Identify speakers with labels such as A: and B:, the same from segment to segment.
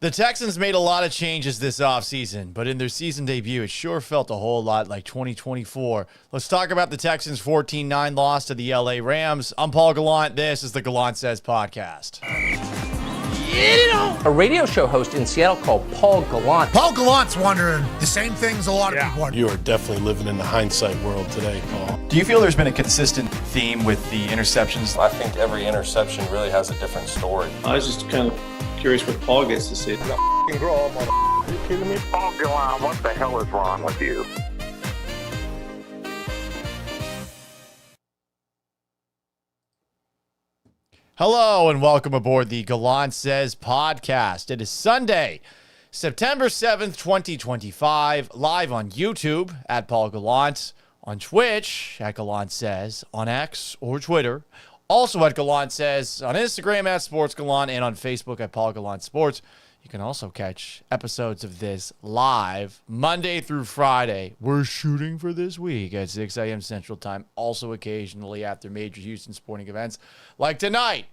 A: The Texans made a lot of changes this offseason, but in their season debut, it sure felt a whole lot like 2024. Let's talk about the Texans' 14-9 loss to the LA Rams. I'm Paul Gallant. This is the Gallant Says podcast.
B: A radio show host in Seattle called Paul Gallant.
C: Paul Gallant's wondering the same things a lot of people wonder.
D: You are definitely living in the hindsight world today, Paul.
E: Do you feel there's been a consistent theme with the interceptions?
F: I think every interception really has a different story.
G: I was just kind of curious what Paul gets to say.
H: Grow up, are you kidding me? Paul Gallant, what the hell is wrong with you?
A: Hello and welcome aboard the Gallant Says podcast. It is Sunday, September 7th, 2025, live on YouTube at Paul Gallant, on Twitch at Gallant Says, on X or Twitter, also at Gallant Says, on Instagram at Sports Gallant, and on Facebook at Paul Gallant Sports. You can also catch episodes of this live Monday through Friday. We're shooting for this week at 6 a.m. Central Time, also occasionally after major Houston sporting events like tonight,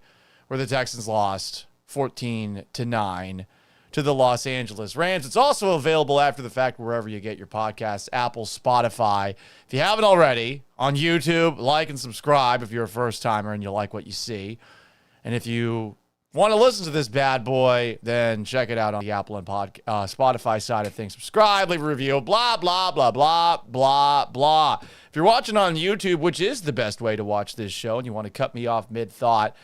A: where the Texans lost 14-9 to the Los Angeles Rams. It's also available after the fact wherever you get your podcasts, Apple, Spotify. If you haven't already, on YouTube, like and subscribe if you're a first-timer and you like what you see. And if you want to listen to this bad boy, then check it out on the Apple and Spotify side of things. Subscribe, leave a review, blah, blah, blah, blah, blah, blah. If you're watching on YouTube, which is the best way to watch this show, and you want to cut me off mid-thought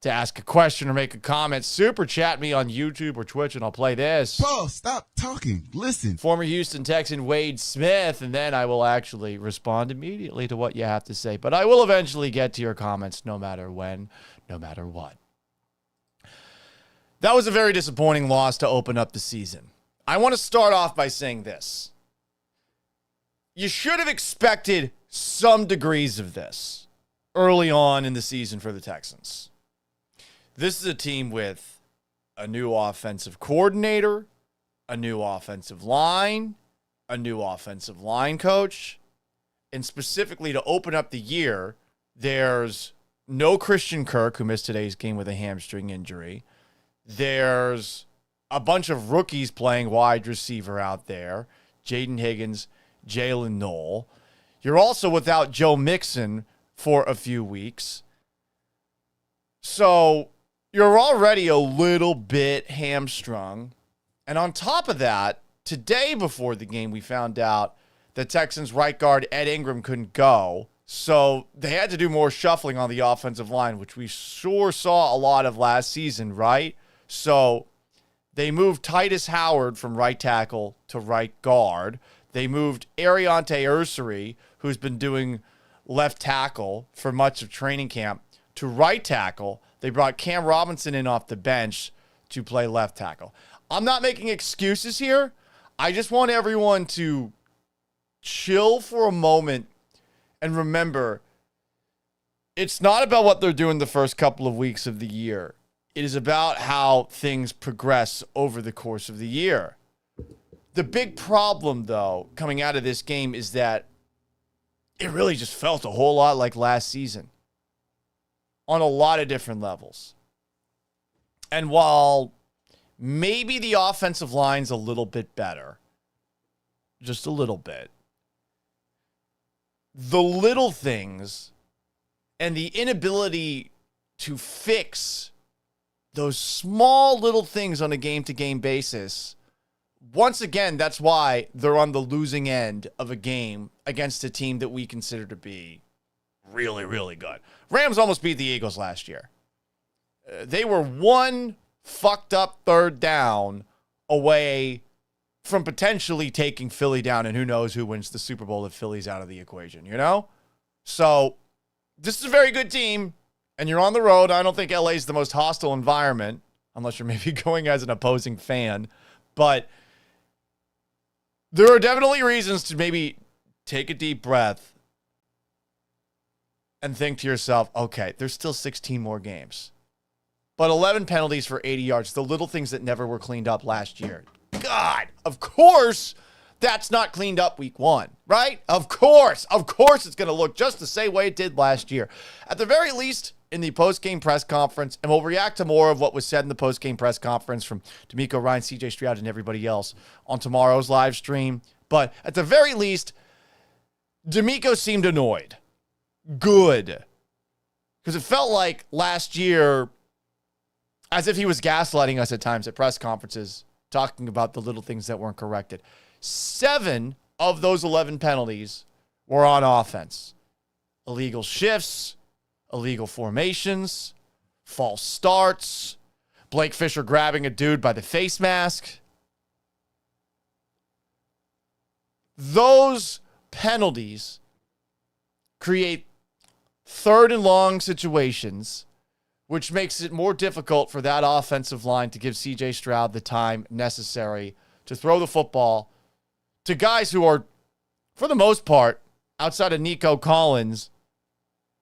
A: to ask a question or make a comment, super chat me on YouTube or Twitch, and I'll play this.
I: Paul, stop talking. Listen.
A: Former Houston Texan Wade Smith, and then I will actually respond immediately to what you have to say. But I will eventually get to your comments no matter when, no matter what. That was a very disappointing loss to open up the season. I want to start off by saying this. You should have expected some degrees of this early on in the season for the Texans. This is a team with a new offensive coordinator, a new offensive line, a new offensive line coach, and specifically to open up the year, there's no Christian Kirk, who missed today's game with a hamstring injury. There's a bunch of rookies playing wide receiver out there. Jaden Higgins, Jalen Knoll. You're also without Joe Mixon for a few weeks. So you're already a little bit hamstrung. And on top of that, today before the game, we found out that Texans right guard Ed Ingram couldn't go. So they had to do more shuffling on the offensive line, which we sure saw a lot of last season, right? So they moved Titus Howard from right tackle to right guard. They moved Ariante Ursary, who's been doing left tackle for much of training camp, to right tackle. They brought Cam Robinson in off the bench to play left tackle. I'm not making excuses here. I just want everyone to chill for a moment and remember, it's not about what they're doing the first couple of weeks of the year. It is about how things progress over the course of the year. The big problem, though, coming out of this game is that it really just felt a whole lot like last season on a lot of different levels. And while maybe the offensive line's a little bit better, just a little bit, the little things and the inability to fix those small little things on a game-to-game basis, once again, that's why they're on the losing end of a game against a team that we consider to be really, really good. Rams almost beat the Eagles last year. They were one fucked up third down away from potentially taking Philly down, and who knows who wins the Super Bowl if Philly's out of the equation, you know? So this is a very good team. And you're on the road. I don't think LA is the most hostile environment, unless you're maybe going as an opposing fan. But there are definitely reasons to maybe take a deep breath and think to yourself, okay, there's still 16 more games. But 11 penalties for 80 yards, the little things that never were cleaned up last year. God, of course that's not cleaned up week one, right? Of course it's going to look just the same way it did last year. At the very least, in the post-game press conference, and we'll react to more of what was said in the post-game press conference from D'Amico, Ryan, CJ Stroud, and everybody else on tomorrow's live stream. But at the very least, D'Amico seemed annoyed. Good. Because it felt like last year, as if he was gaslighting us at times at press conferences, talking about the little things that weren't corrected. 7 of those 11 penalties were on offense. Illegal shifts, illegal formations, false starts, Blake Fisher grabbing a dude by the face mask. Those penalties create 3rd and long situations, which makes it more difficult for that offensive line to give CJ Stroud the time necessary to throw the football to guys who are, for the most part, outside of Nico Collins,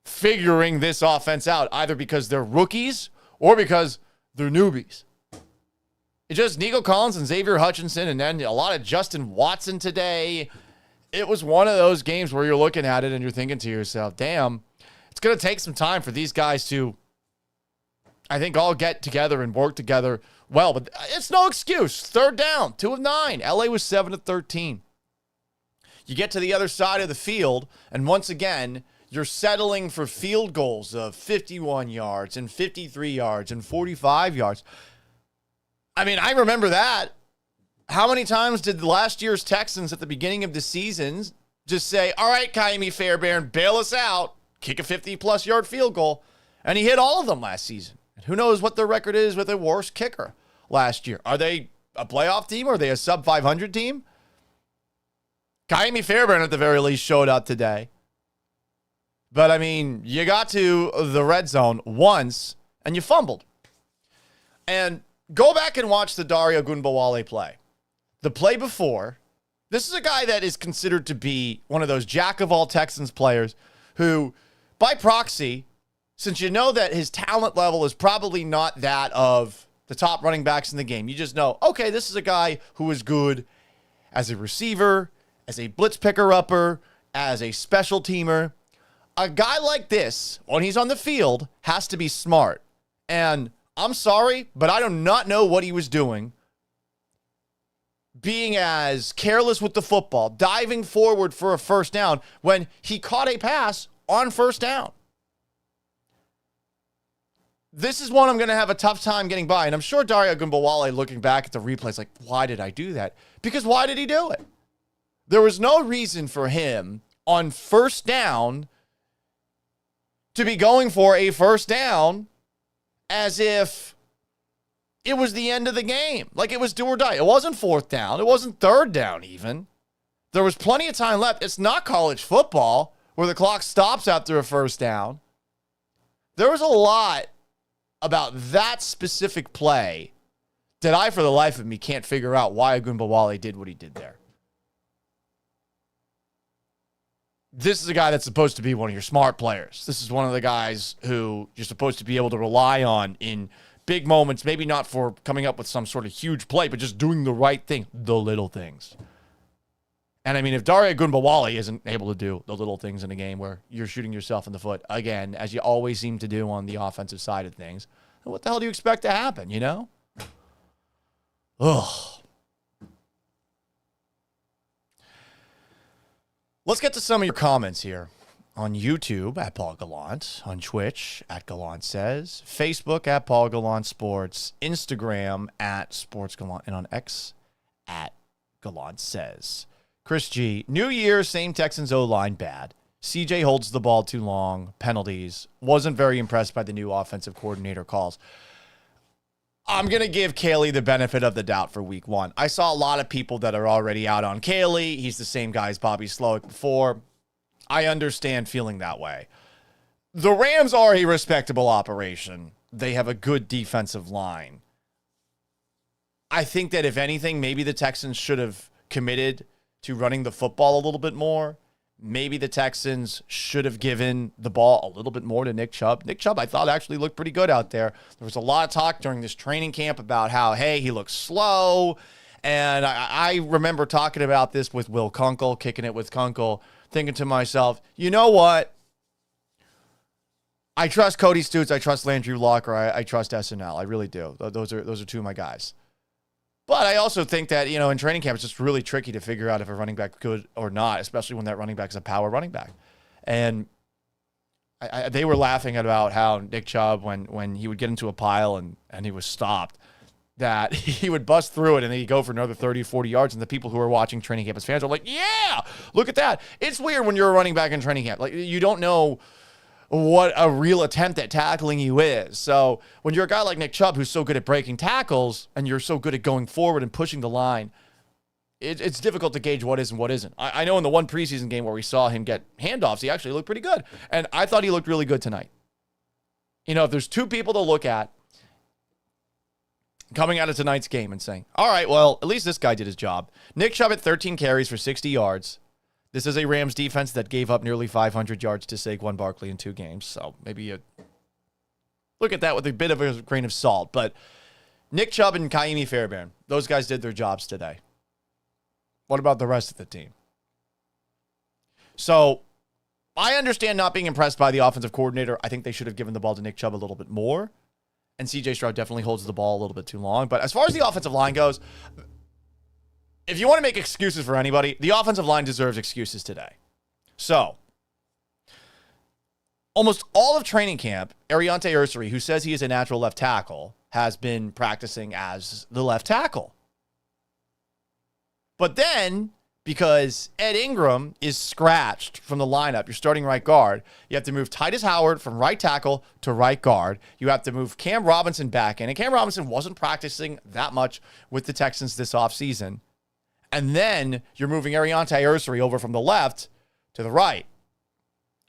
A: figuring this offense out, either because they're rookies or because they're newbies. It's just Nico Collins and Xavier Hutchinson, and then a lot of Justin Watson today. It was one of those games where you're looking at it and you're thinking to yourself, damn, it's going to take some time for these guys to, I think, all get together and work together well. But it's no excuse. 3rd down, 2 of 9. LA was 7 of 13. You get to the other side of the field, and once again, you're settling for field goals of 51 yards and 53 yards and 45 yards. I mean, I remember that. How many times did last year's Texans at the beginning of the season just say, all right, Kaimi Fairbairn, bail us out, kick a 50-plus yard field goal? And he hit all of them last season. And who knows what their record is with a worse kicker last year. Are they a playoff team or are they a sub-500 team? Kaimi Fairbairn, at the very least, showed up today. But, I mean, you got to the red zone once, and you fumbled. And go back and watch the Dario Gunbowale play. The play before, this is a guy that is considered to be one of those jack-of-all Texans players who, by proxy, since you know that his talent level is probably not that of the top running backs in the game, you just know, okay, this is a guy who is good as a receiver, as a blitz picker-upper, as a special teamer. A guy like this, when he's on the field, has to be smart. And I'm sorry, but I do not know what he was doing. Being as careless with the football, diving forward for a first down when he caught a pass on first down. This is one I'm going to have a tough time getting by. And I'm sure Dario Gunbowale, looking back at the replays, like, why did I do that? Because why did he do it? There was no reason for him on first down to be going for a first down as if it was the end of the game. Like it was do or die. It wasn't 4th down. It wasn't 3rd down even. There was plenty of time left. It's not college football where the clock stops after a first down. There was a lot about that specific play that I, for the life of me, can't figure out why Gunbowale did what he did there. This is a guy that's supposed to be one of your smart players. This is one of the guys who you're supposed to be able to rely on in big moments, maybe not for coming up with some sort of huge play, but just doing the right thing, the little things. And I mean, if Dario Gunbowale isn't able to do the little things in a game where you're shooting yourself in the foot, again, as you always seem to do on the offensive side of things, then what the hell do you expect to happen, you know? Ugh. Let's get to some of your comments here. On YouTube, at Paul Gallant. On Twitch, at Gallant Says. Facebook, at Paul Gallant Sports. Instagram, at Sports Gallant. And on X, at Gallant Says. Chris G. New year, same Texans O-line, bad. CJ holds the ball too long. Penalties. Wasn't very impressed by the new offensive coordinator calls. I'm going to give Caley the benefit of the doubt for week 1. I saw a lot of people that are already out on Caley. He's the same guy as Bobby Slowick before. I understand feeling that way. The Rams are a respectable operation. They have a good defensive line. I think that if anything, maybe the Texans should have committed to running the football a little bit more. Maybe the Texans should have given the ball a little bit more to Nick Chubb. Nick Chubb, I thought, actually looked pretty good out there. There was a lot of talk during this training camp about how, hey, he looks slow. And I remember talking about this with Will Kunkel, kicking it with Kunkel, thinking to myself, you know what? I trust Cody Stutes. I trust Landry Locker. I trust SNL. I really do. Those are two of my guys. But I also think that, in training camp, it's just really tricky to figure out if a running back good or not, especially when that running back is a power running back. And they were laughing about how Nick Chubb, when he would get into a pile and he was stopped, that he would bust through it and then he'd go for another 30, 40 yards. And the people who are watching training camp as fans are like, yeah, look at that. It's weird when you're a running back in training camp. Like, you don't know what a real attempt at tackling you is. So when you're a guy like Nick Chubb, who's so good at breaking tackles and you're so good at going forward and pushing the line, it's difficult to gauge what is and what isn't. I know in the one preseason game where we saw him get handoffs, he actually looked pretty good. And I thought he looked really good tonight. If there's two people to look at coming out of tonight's game and saying, all right, well, at least this guy did his job. Nick Chubb at 13 carries for 60 yards. This is a Rams defense that gave up nearly 500 yards to Saquon Barkley in 2 games. So maybe you look at that with a bit of a grain of salt. But Nick Chubb and Kaimi Fairbairn, those guys did their jobs today. What about the rest of the team? So I understand not being impressed by the offensive coordinator. I think they should have given the ball to Nick Chubb a little bit more. And CJ Stroud definitely holds the ball a little bit too long. But as far as the offensive line goes, if you want to make excuses for anybody, the offensive line deserves excuses today. So, almost all of training camp, Ariante Ursary, who says he is a natural left tackle, has been practicing as the left tackle. But then, because Ed Ingram is scratched from the lineup, your starting right guard, you have to move Titus Howard from right tackle to right guard. You have to move Cam Robinson back in. And Cam Robinson wasn't practicing that much with the Texans this offseason. And then you're moving Ariante Ursary over from the left to the right.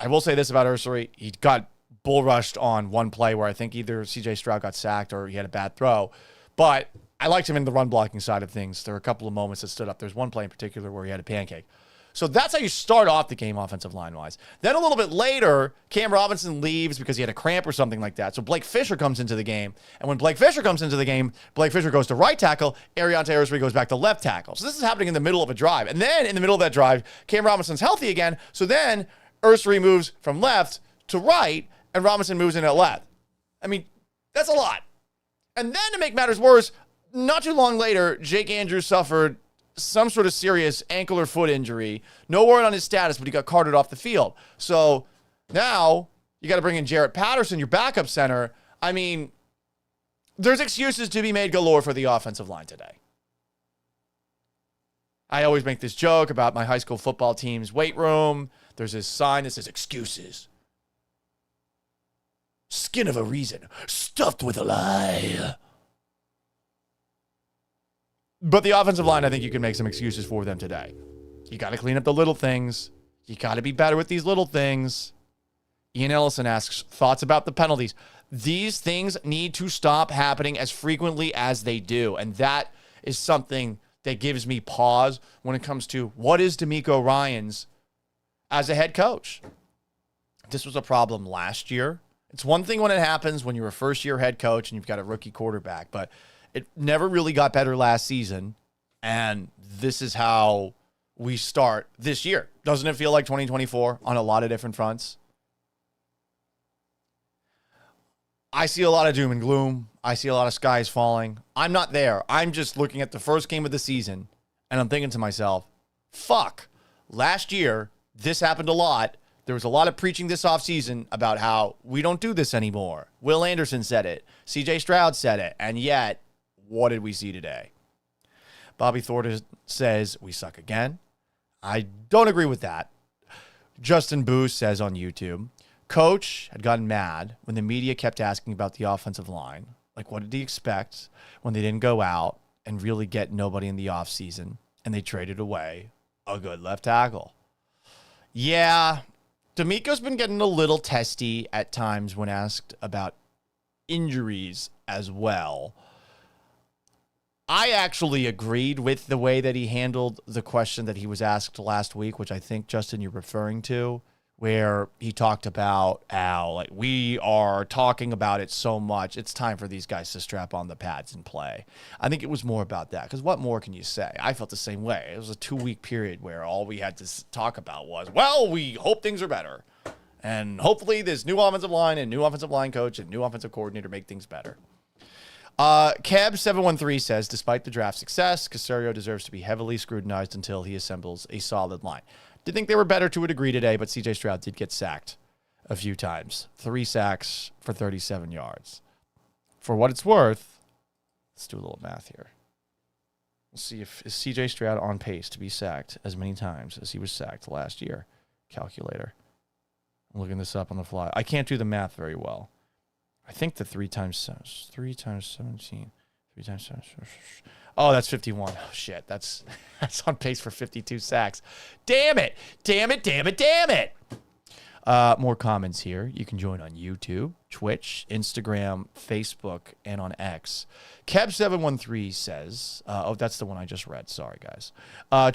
A: I will say this about Ursary. He got bull rushed on one play where I think either CJ Stroud got sacked or he had a bad throw. But I liked him in the run blocking side of things. There were a couple of moments that stood up. There's one play in particular where he had a pancake. So that's how you start off the game offensive line-wise. Then a little bit later, Cam Robinson leaves because he had a cramp or something like that. So Blake Fisher comes into the game. And when Blake Fisher comes into the game, Blake Fisher goes to right tackle. Ariante Ursary goes back to left tackle. So this is happening in the middle of a drive. And then in the middle of that drive, Cam Robinson's healthy again. So then Ursary moves from left to right, and Robinson moves in at left. I mean, that's a lot. And then to make matters worse, not too long later, Jake Andrews suffered some sort of serious ankle or foot injury. No word on his status, but he got carted off the field. So now you got to bring in Jarrett Patterson, your backup center. I mean, there's excuses to be made galore for the offensive line today. I always make this joke about my high school football team's weight room. There's this sign that says excuses. Skin of a reason, stuffed with a lie. But the offensive line, I think you can make some excuses for them today. You got to clean up the little things. You got to be better with these little things. Ian Ellison asks, thoughts about the penalties. These things need to stop happening as frequently as they do. And that is something that gives me pause when it comes to what is DeMeco Ryans as a head coach. This was a problem last year. It's one thing when it happens when you're a first-year head coach and you've got a rookie quarterback, but it never really got better last season, and this is how we start this year. Doesn't it feel like 2024 on a lot of different fronts? I see a lot of doom and gloom. I see a lot of skies falling. I'm not there. I'm just looking at the first game of the season, and I'm thinking to myself, fuck, last year, this happened a lot. There was a lot of preaching this offseason about how we don't do this anymore. Will Anderson said it. CJ Stroud said it. And yet, what did we see today? Bobby Thornton says we suck again. I don't agree with that. Justin Booth says on YouTube, Coach had gotten mad when the media kept asking about the offensive line. Like, what did he expect when they didn't go out and really get nobody in the offseason and they traded away a good left tackle? Yeah, DeMeco's been getting a little testy at times when asked about injuries as well. I actually agreed with the way that he handled the question that he was asked last week, which I think, Justin, you're referring to, where he talked about how, like, we are talking about it so much, it's time for these guys to strap on the pads and play. I think it was more about that, because what more can you say? I felt the same way. It was a 2-week period where all we had to talk about was, well, we hope things are better. And hopefully this new offensive line and new offensive line coach and new offensive coordinator make things better. Cab713 says, despite the draft success, Caserio deserves to be heavily scrutinized until he assembles a solid line. Did think they were better to a degree today, but C.J. Stroud did get sacked a few times. 3 sacks for 37 yards. For what it's worth, let's do a little math here. We'll see if is C.J. Stroud on pace to be sacked as many times as he was sacked last year. Calculator. I'm looking this up on the fly. I can't do the math very well. I think the 3 times 17. 3 times 17. Oh, that's 51. Oh, shit. That's on pace for 52 sacks. Damn it. Damn it, damn it, damn it. More comments here. You can join on YouTube, Twitch, Instagram, Facebook, and on X. Kev713 says, oh, that's the one I just read. Sorry, guys.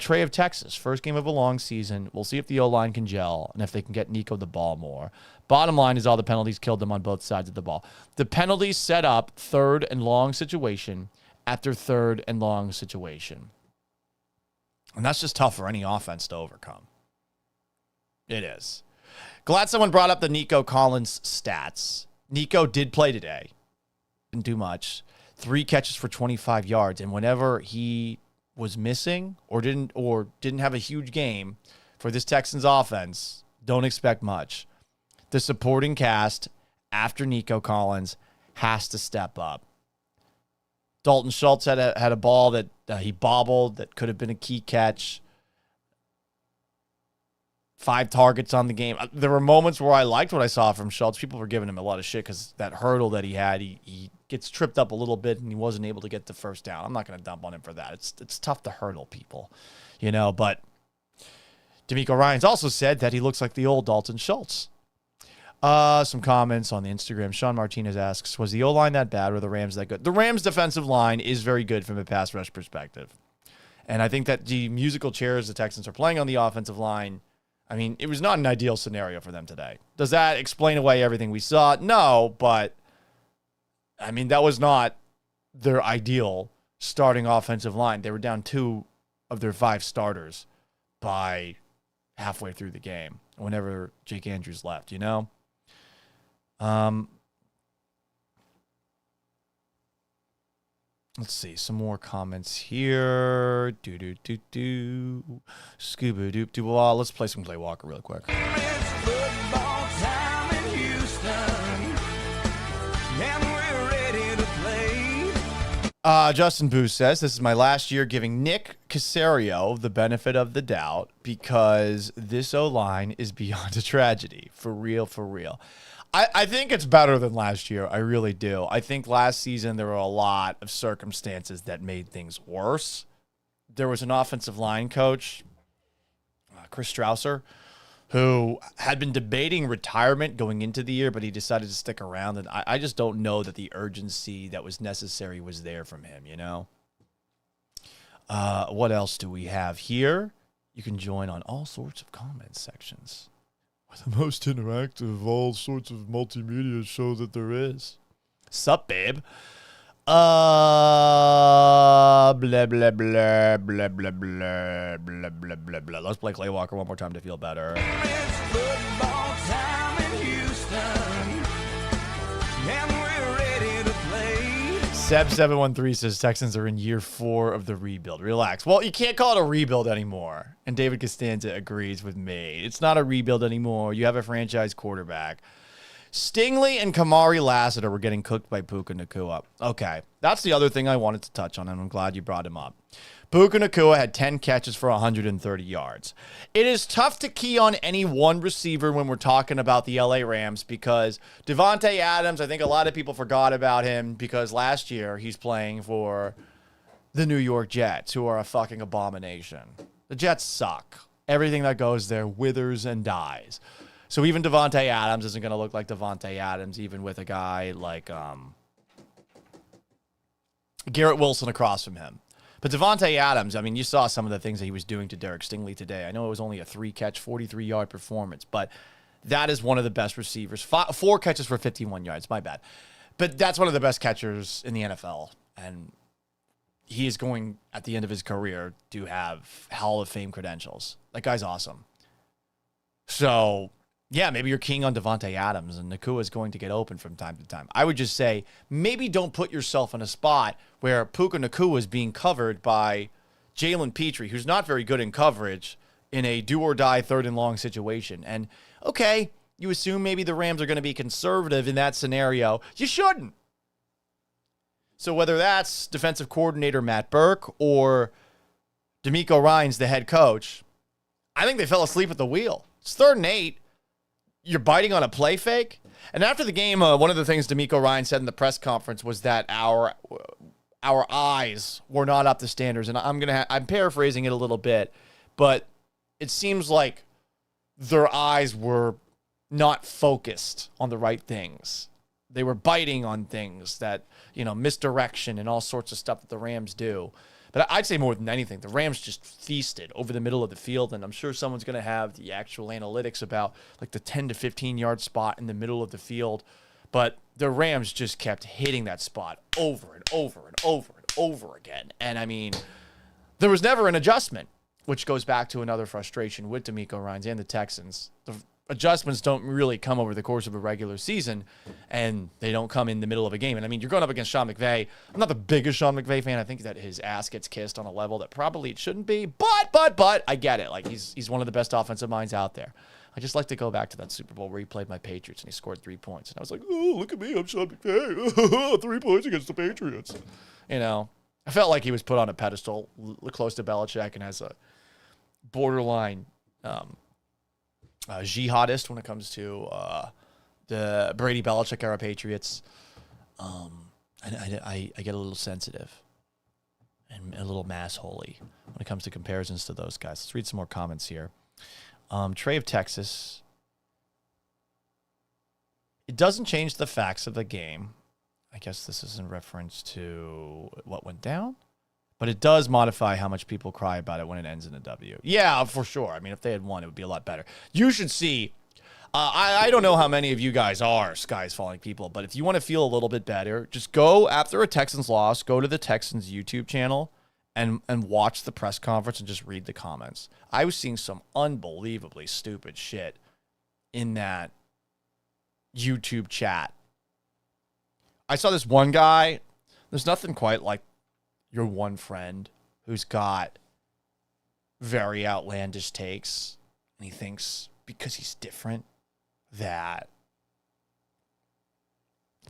A: Trey of Texas, first game of a long season. We'll see if the O-line can gel and if they can get Nico the ball more. Bottom line is all the penalties killed them on both sides of the ball. The penalties set up third and long situation after third and long situation. And that's just tough for any offense to overcome. It is. Glad someone brought up the Nico Collins stats. Nico did play today. Didn't do much. 3 catches for 25 yards. And whenever he was missing or didn't have a huge game for this Texans offense, don't expect much. The supporting cast after Nico Collins has to step up. Dalton Schultz had a ball that he bobbled that could have been a key catch. 5 targets on the game. There were moments where I liked what I saw from Schultz. People were giving him a lot of shit because that hurdle that he had, he gets tripped up a little bit and he wasn't able to get the first down. I'm not going to dump on him for that. It's tough to hurdle people, but D'Amico Ryans also said that he looks like the old Dalton Schultz. Some comments on the Instagram. Sean Martinez asks, was the O-line that bad or the Rams that good? The Rams defensive line is very good from a pass rush perspective. And I think that the musical chairs the Texans are playing on the offensive line, I mean, it was not an ideal scenario for them today. Does that explain away everything we saw? No, but I mean, that was not their ideal starting offensive line. They were down 2 of their 5 starters by halfway through the game whenever Jake Andrews left, Let's see, some more comments here. Scuba-doop-doo. Well, let's play some Clay Walker real quick. Justin Booth says, this is my last year giving Nick Caserio the benefit of the doubt because this O-line is beyond a tragedy. For real, for real. I think it's better than last year. I really do. I think last season there were a lot of circumstances that made things worse. There was an offensive line coach, Chris Strausser, who had been debating retirement going into the year, but he decided to stick around. And I just don't know that the urgency that was necessary was there from him, What else do we have here? You can join on all sorts of comment sections. The most interactive of all sorts of multimedia show that there is. Sup, babe? Blah, blah, blah, blah, blah, blah, blah, blah, blah, blah, blah. Let's play Clay Walker one more time to feel better.
J: It's football time in Houston, and we're ready to play.
A: Seb713 says Texans are in year 4 of the rebuild. Relax. Well, you can't call it a rebuild anymore. And David Costanza agrees with me. It's not a rebuild anymore. You have a franchise quarterback. Stingley and Kamari Lassiter were getting cooked by Puka Nacua. Okay, that's the other thing I wanted to touch on, and I'm glad you brought him up. Puka Nacua had 10 catches for 130 yards. It is tough to key on any one receiver when we're talking about the LA Rams because Devontae Adams, I think a lot of people forgot about him because last year he's playing for the New York Jets, who are a fucking abomination. The Jets suck. Everything that goes there withers and dies. So even Devontae Adams isn't going to look like Devontae Adams, even with a guy like Garrett Wilson across from him. But Devontae Adams, I mean, you saw some of the things that he was doing to Derek Stingley today. I know it was only a 3-catch, 43-yard performance, but that is one of the best receivers. 4 catches for 51 yards, my bad. But that's one of the best catchers in the NFL, and he is going, at the end of his career, to have Hall of Fame credentials. That guy's awesome. So yeah, maybe you're keying on Devontae Adams and Nakua is going to get open from time to time. I would just say maybe don't put yourself in a spot where Puka Nakua is being covered by Jalen Petrie, who's not very good in coverage in a do-or-die third-and-long situation. And, okay, you assume maybe the Rams are going to be conservative in that scenario. You shouldn't. So whether that's defensive coordinator Matt Burke or D'Amico Ryans, the head coach, I think they fell asleep at the wheel. It's 3rd and 8. You're biting on a play fake. And after the game, one of the things D'Amico Ryans said in the press conference was that our eyes were not up to standards. And I'm paraphrasing it a little bit, but it seems like their eyes were not focused on the right things. They were biting on things that, misdirection and all sorts of stuff that the Rams do. But I'd say more than anything, the Rams just feasted over the middle of the field, and I'm sure someone's going to have the actual analytics about like the 10 to 15-yard spot in the middle of the field. But the Rams just kept hitting that spot over and over and over and over again. And, I mean, there was never an adjustment, which goes back to another frustration with D'Amico Ryans and the Texans. The adjustments don't really come over the course of a regular season, and they don't come in the middle of a game. And, I mean, you're going up against Sean McVay. I'm not the biggest Sean McVay fan. I think that his ass gets kissed on a level that probably it shouldn't be. But I get it. Like, he's one of the best offensive minds out there. I just like to go back to that Super Bowl where he played my Patriots and he scored 3 points. And I was like, oh, look at me. I'm Sean McVay. 3 points against the Patriots. I felt like he was put on a pedestal close to Belichick and has a borderline jihadist when it comes to the Brady Belichick era Patriots. I get a little sensitive and a little mass holy when it comes to comparisons to those guys. Let's read some more comments here. Trey of Texas. It doesn't change the facts of the game. I guess this is in reference to what went down. But it does modify how much people cry about it when it ends in a W. Yeah, for sure. I mean, if they had won, it would be a lot better. You should see. I don't know how many of you guys are skies falling people, but if you want to feel a little bit better, just go after a Texans loss, go to the Texans YouTube channel and watch the press conference and just read the comments. I was seeing some unbelievably stupid shit in that YouTube chat. I saw this one guy. There's nothing quite like your one friend who's got very outlandish takes, and he thinks because he's different that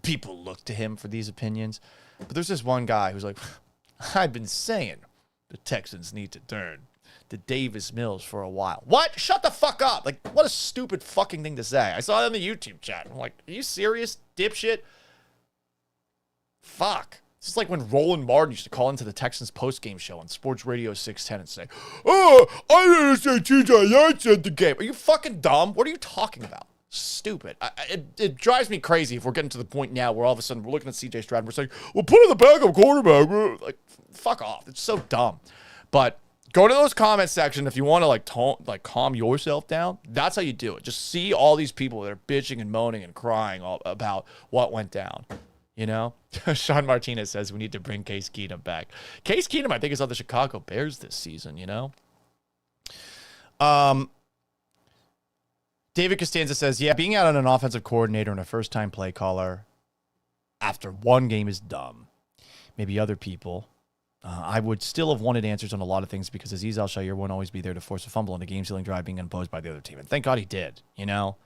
A: people look to him for these opinions. But there's this one guy who's like, I've been saying the Texans need to turn to Davis Mills for a while. What? Shut the fuck up. Like, what a stupid fucking thing to say. I saw it on the YouTube chat. I'm like, are you serious, dipshit? Fuck. This is like when Roland Martin used to call into the Texans postgame show on Sports Radio 610 and say, oh, I didn't say TJ Yates said the game. Are you fucking dumb? What are you talking about? Stupid. It drives me crazy if we're getting to the point now where all of a sudden we're looking at CJ Stroud and we're saying, well, put in the backup quarterback. Like, fuck off. It's so dumb. But go to those comment section if you want to calm yourself down. That's how you do it. Just see all these people that are bitching and moaning and crying about what went down. You know? Sean Martinez says we need to bring Case Keenum back. Case Keenum, I think, is on the Chicago Bears this season, you know? David Costanza says, yeah, being out on an offensive coordinator and a first-time play caller after one game is dumb. Maybe other people. I would still have wanted answers on a lot of things because Azeez Al-Shaair won't always be there to force a fumble on a game-sealing drive being imposed by the other team. And thank God he did, you know?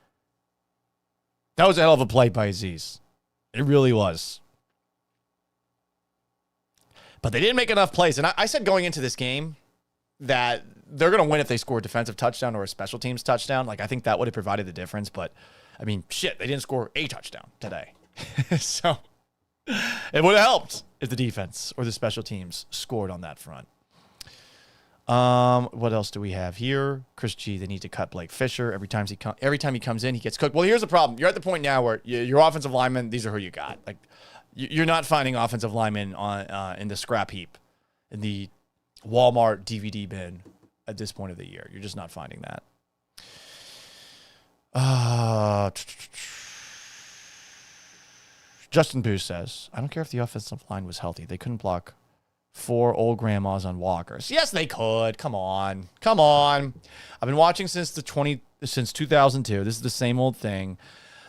A: That was a hell of a play by Azeez. It really was. But they didn't make enough plays. And I said going into this game that they're going to win if they score a defensive touchdown or a special teams touchdown. Like, I think that would have provided the difference. But, I mean, shit, they didn't score a touchdown today. So, it would have helped if the defense or the special teams scored on that front. What else do we have here? Chris G, they need to cut Blake Fisher. Every time he comes in, he gets cooked. Well, here's the problem. You're at the point now where your offensive linemen, these are who you got. Like, you're not finding offensive linemen in the scrap heap, in the Walmart DVD bin at this point of the year. You're just not finding that. Justin Booth says, I don't care if the offensive line was healthy. They couldn't block 4 old grandmas on walkers. Yes, they could. Come on. I've been watching since the since 2002. This is the same old thing.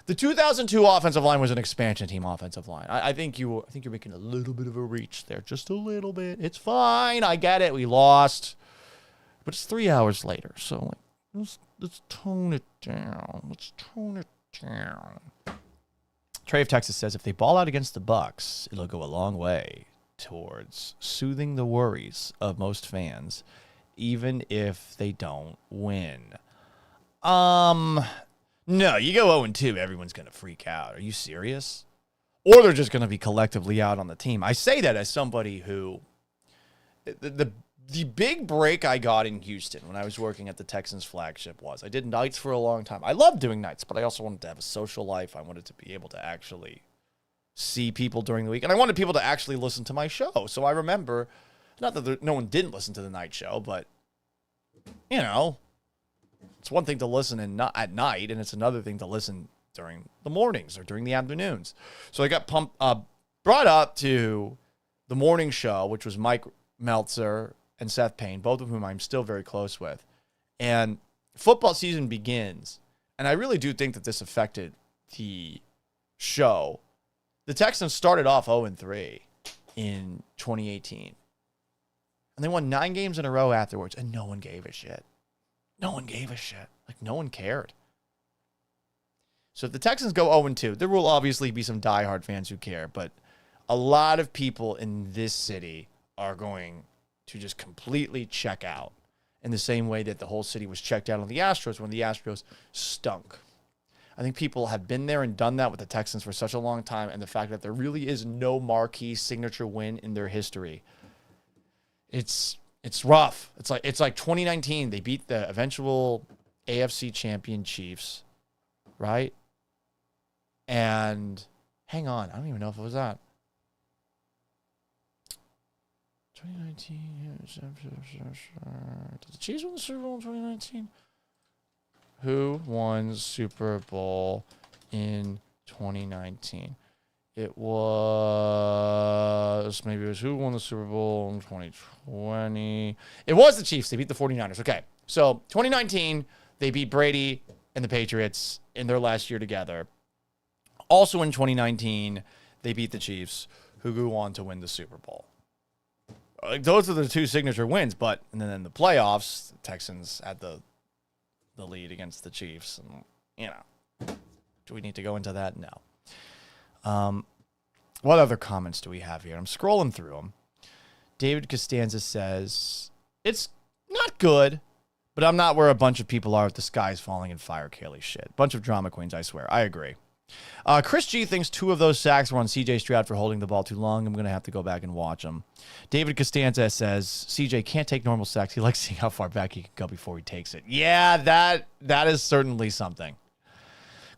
A: The 2002 offensive line was an expansion team offensive line. I think you're making a little bit of a reach there, just a little bit. It's fine. I get it. We lost, but it's 3 hours later. So let's tone it down. Let's tone it down. Trey of Texas says if they ball out against the Bucs, it'll go a long way towards soothing the worries of most fans, even if they don't win. No, you go 0-2, everyone's going to freak out. Are you serious? Or they're just going to be collectively out on the team. I say that as somebody who... The big break I got in Houston when I was working at the Texans flagship was I did nights for a long time. I loved doing nights, but I also wanted to have a social life. I wanted to be able to actually see people during the week. And I wanted people to actually listen to my show. So I remember, not that no one didn't listen to the night show, but, you know... It's one thing to listen at night, and it's another thing to listen during the mornings or during the afternoons. So I got brought up to the morning show, which was Mike Meltzer and Seth Payne, both of whom I'm still very close with. And football season begins, and I really do think that this affected the show. The Texans started off 0-3 in 2018, and they won 9 games in a row afterwards, and no one gave a shit. No one gave a shit. Like, no one cared. So if the Texans go 0-2, there will obviously be some diehard fans who care, but a lot of people in this city are going to just completely check out in the same way that the whole city was checked out on the Astros when the Astros stunk. I think people have been there and done that with the Texans for such a long time, and the fact that there really is no marquee signature win in their history, it's rough. It's like 2019. They beat the eventual AFC champion Chiefs, right? And hang on, I don't even know if it was that. 2019. Did the Chiefs win the Super Bowl in 2019? Who won Super Bowl in 2019? It was who won the Super Bowl in 2020? It was the Chiefs. They beat the 49ers. Okay. So 2019, they beat Brady and the Patriots in their last year together. Also in 2019, they beat the Chiefs, who go on to win the Super Bowl. Like, those are the two signature wins, but and then in the playoffs, the Texans had the lead against the Chiefs. And, you know, do we need to go into that? No. What other comments do we have here? I'm scrolling through them. David Costanza says, it's not good, but I'm not where a bunch of people are with the skies falling and fire Kaylee shit. Bunch of drama queens, I swear. I agree. Chris G thinks 2 of those sacks were on CJ Stroud for holding the ball too long. I'm going to have to go back and watch them. David Costanza says, CJ can't take normal sacks. He likes seeing how far back he can go before he takes it. Yeah, that is certainly something.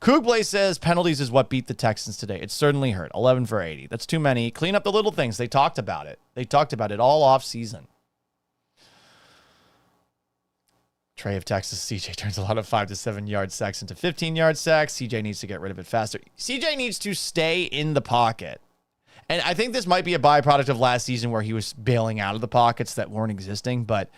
A: Kugley says penalties is what beat the Texans today. It certainly hurt. 11 for 80. That's too many. Clean up the little things. They talked about it. They talked about it all off season. Trey of Texas, CJ turns a lot of 5 to 7 yard sacks into 15-yard sacks. CJ needs to get rid of it faster. CJ needs to stay in the pocket. And I think this might be a byproduct of last season where he was bailing out of the pockets that weren't existing, but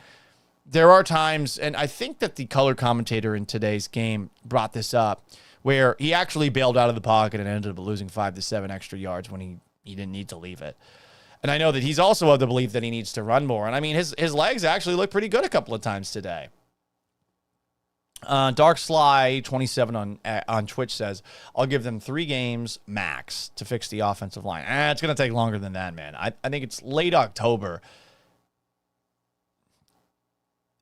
A: there are times, and I think that the color commentator in today's game brought this up, where he actually bailed out of the pocket and ended up losing 5 to 7 extra yards when he didn't need to leave it. And I know that he's also of the belief that he needs to run more. And I mean, his legs actually look pretty good a couple of times today. Dark Sly 27 on Twitch says, I'll give them 3 games max to fix the offensive line. It's going to take longer than that, man. I think it's late October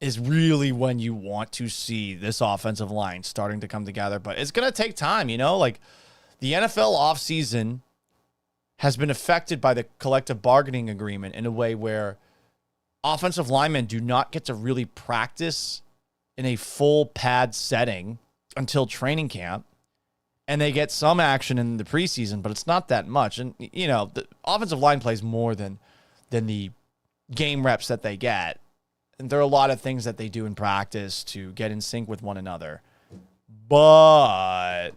A: is really when you want to see this offensive line starting to come together. But it's going to take time, you know? Like, the NFL offseason has been affected by the collective bargaining agreement in a way where offensive linemen do not get to really practice in a full pad setting until training camp. And they get some action in the preseason, but it's not that much. And, you know, the offensive line plays more than the game reps that they get. And there are a lot of things that they do in practice to get in sync with one another. But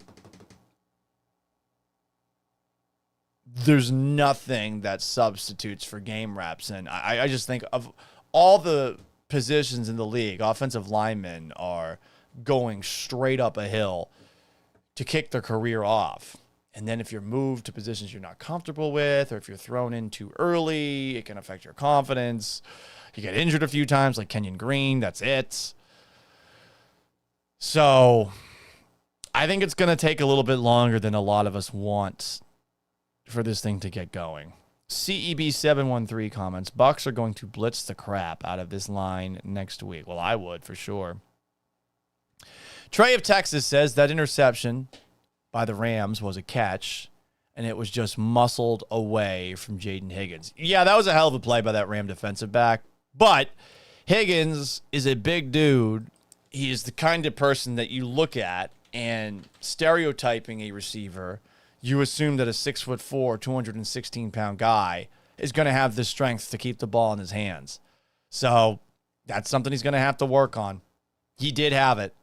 A: there's nothing that substitutes for game reps. And I just think of all the positions in the league, offensive linemen are going straight up a hill to kick their career off. And then if you're moved to positions you're not comfortable with, or if you're thrown in too early, it can affect your confidence. You get injured a few times like Kenyon Green. That's it. So I think it's going to take a little bit longer than a lot of us want for this thing to get going. CEB713 comments, Bucs are going to blitz the crap out of this line next week. Well, I would for sure. Trey of Texas says that interception by the Rams was a catch, and it was just muscled away from Jaden Higgins. Yeah, that was a hell of a play by that Ram defensive back, but Higgins is a big dude. He is the kind of person that you look at, and stereotyping a receiver, you assume that a 6'4", 216-pound guy is going to have the strength to keep the ball in his hands. So that's something he's going to have to work on. He did have it.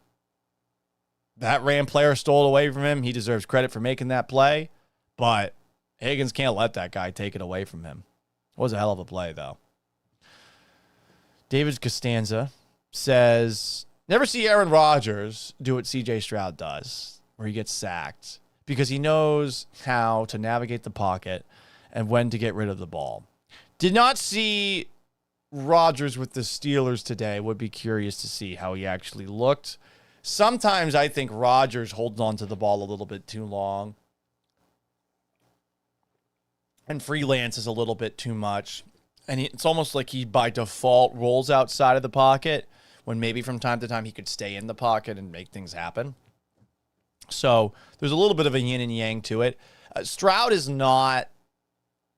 A: That Ram player stole it away from him. He deserves credit for making that play, but Higgins can't let that guy take it away from him. It was a hell of a play, though. David Costanza says, never see Aaron Rodgers do what C.J. Stroud does, where he gets sacked, because he knows how to navigate the pocket and when to get rid of the ball. Did not see Rodgers with the Steelers today. Would be curious to see how he actually looked. Sometimes I think Rodgers holds on to the ball a little bit too long and freelances a little bit too much. And it's almost like he, by default, rolls outside of the pocket when maybe from time to time he could stay in the pocket and make things happen. So there's a little bit of a yin and yang to it. Stroud is not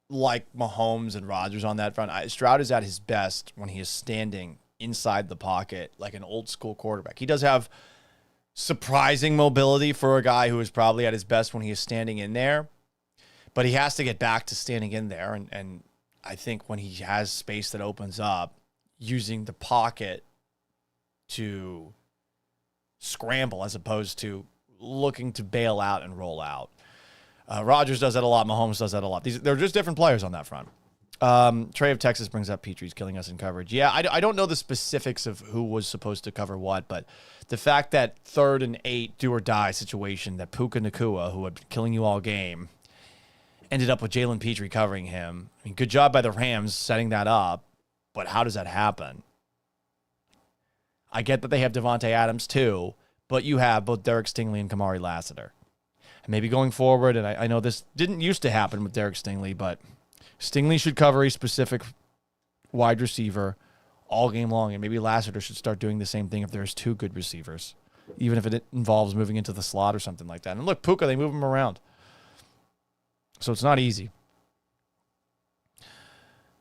A: like Mahomes and Rodgers on that front. Stroud is at his best when he is standing inside the pocket like an old school quarterback. He does have surprising mobility for a guy who is probably at his best when he is standing in there, but he has to get back to standing in there. And I think when he has space that opens up, using the pocket to scramble as opposed to looking to bail out and roll out. Rodgers does that a lot. Mahomes does that a lot. They're just different players on that front. Trey of Texas brings up Petrie's killing us in coverage. Yeah, I don't know the specifics of who was supposed to cover what, but the fact that 3rd and 8 do or die situation that Puka Nacua, who had been killing you all game, ended up with Jalen Petrie covering him. I mean, good job by the Rams setting that up, but how does that happen? I get that they have Devontae Adams too, but you have both Derek Stingley and Kamari Lassiter. And maybe going forward, and I know this didn't used to happen with Derek Stingley, but Stingley should cover a specific wide receiver all game long, and maybe Lassiter should start doing the same thing if there's 2 good receivers, even if it involves moving into the slot or something like that. And look, Puka, they move him around. So it's not easy.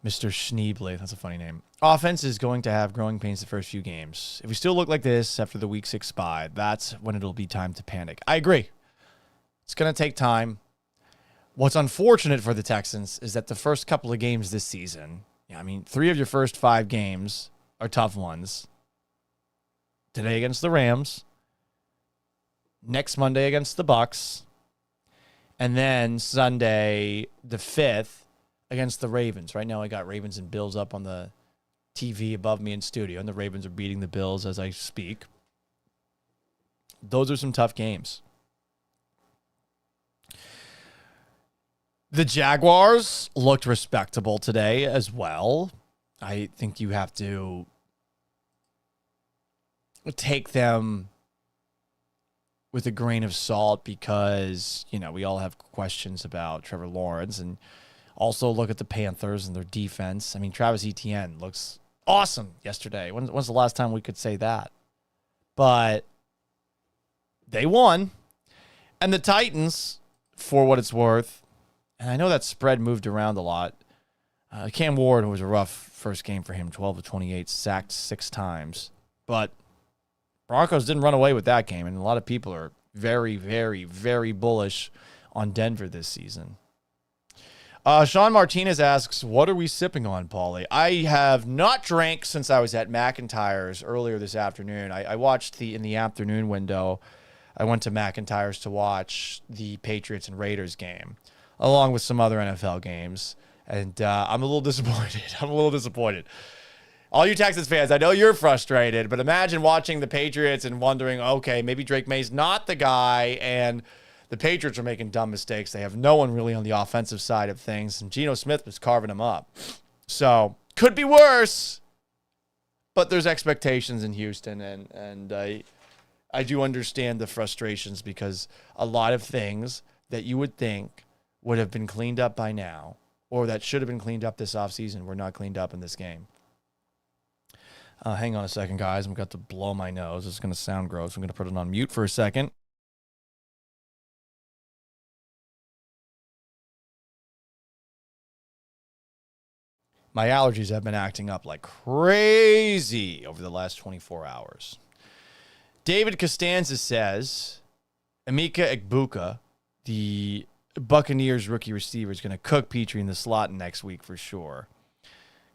A: Mr. Schneebly, that's a funny name. Offense is going to have growing pains the first few games. If we still look like this after the Week 6 bye, that's when it'll be time to panic. I agree. It's going to take time. What's unfortunate for the Texans is that the first couple of games this season, 3 of your first 5 games are tough ones. Today against the Rams, next Monday against the Bucs, and then Sunday the 5th against the Ravens. Right now I got Ravens and Bills up on the TV above me in studio, and the Ravens are beating the Bills as I speak. Those are some tough games. The Jaguars looked respectable today as well. I think you have to take them with a grain of salt because, we all have questions about Trevor Lawrence, and also look at the Panthers and their defense. Travis Etienne looks awesome yesterday. When's the last time we could say that? But they won. And the Titans, for what it's worth, and I know that spread moved around a lot. Cam Ward was a rough first game for him, 12 of 28, sacked 6 times. But Broncos didn't run away with that game, and a lot of people are very, very, very bullish on Denver this season. Sean Martinez asks, what are we sipping on, Paulie? I have not drank since I was at McIntyre's earlier this afternoon. I watched in the afternoon window. I went to McIntyre's to watch the Patriots and Raiders game, along with some other NFL games. And I'm a little disappointed. all you Texans fans, I know you're frustrated, but imagine watching the Patriots and wondering, okay, maybe Drake May's not the guy, and the Patriots are making dumb mistakes. They have no one really on the offensive side of things, and Geno Smith was carving them up. So, could be worse, but there's expectations in Houston, and I do understand the frustrations because a lot of things that you would think would have been cleaned up by now, or that should have been cleaned up this offseason, were not cleaned up in this game. Hang on a second, guys. I'm got to blow my nose. It's going to sound gross. I'm going to put it on mute for a second. My allergies have been acting up like crazy over the last 24 hours. David Costanza says, Emeka Egbuka, the Buccaneers rookie receiver, is going to cook Petrie in the slot next week for sure.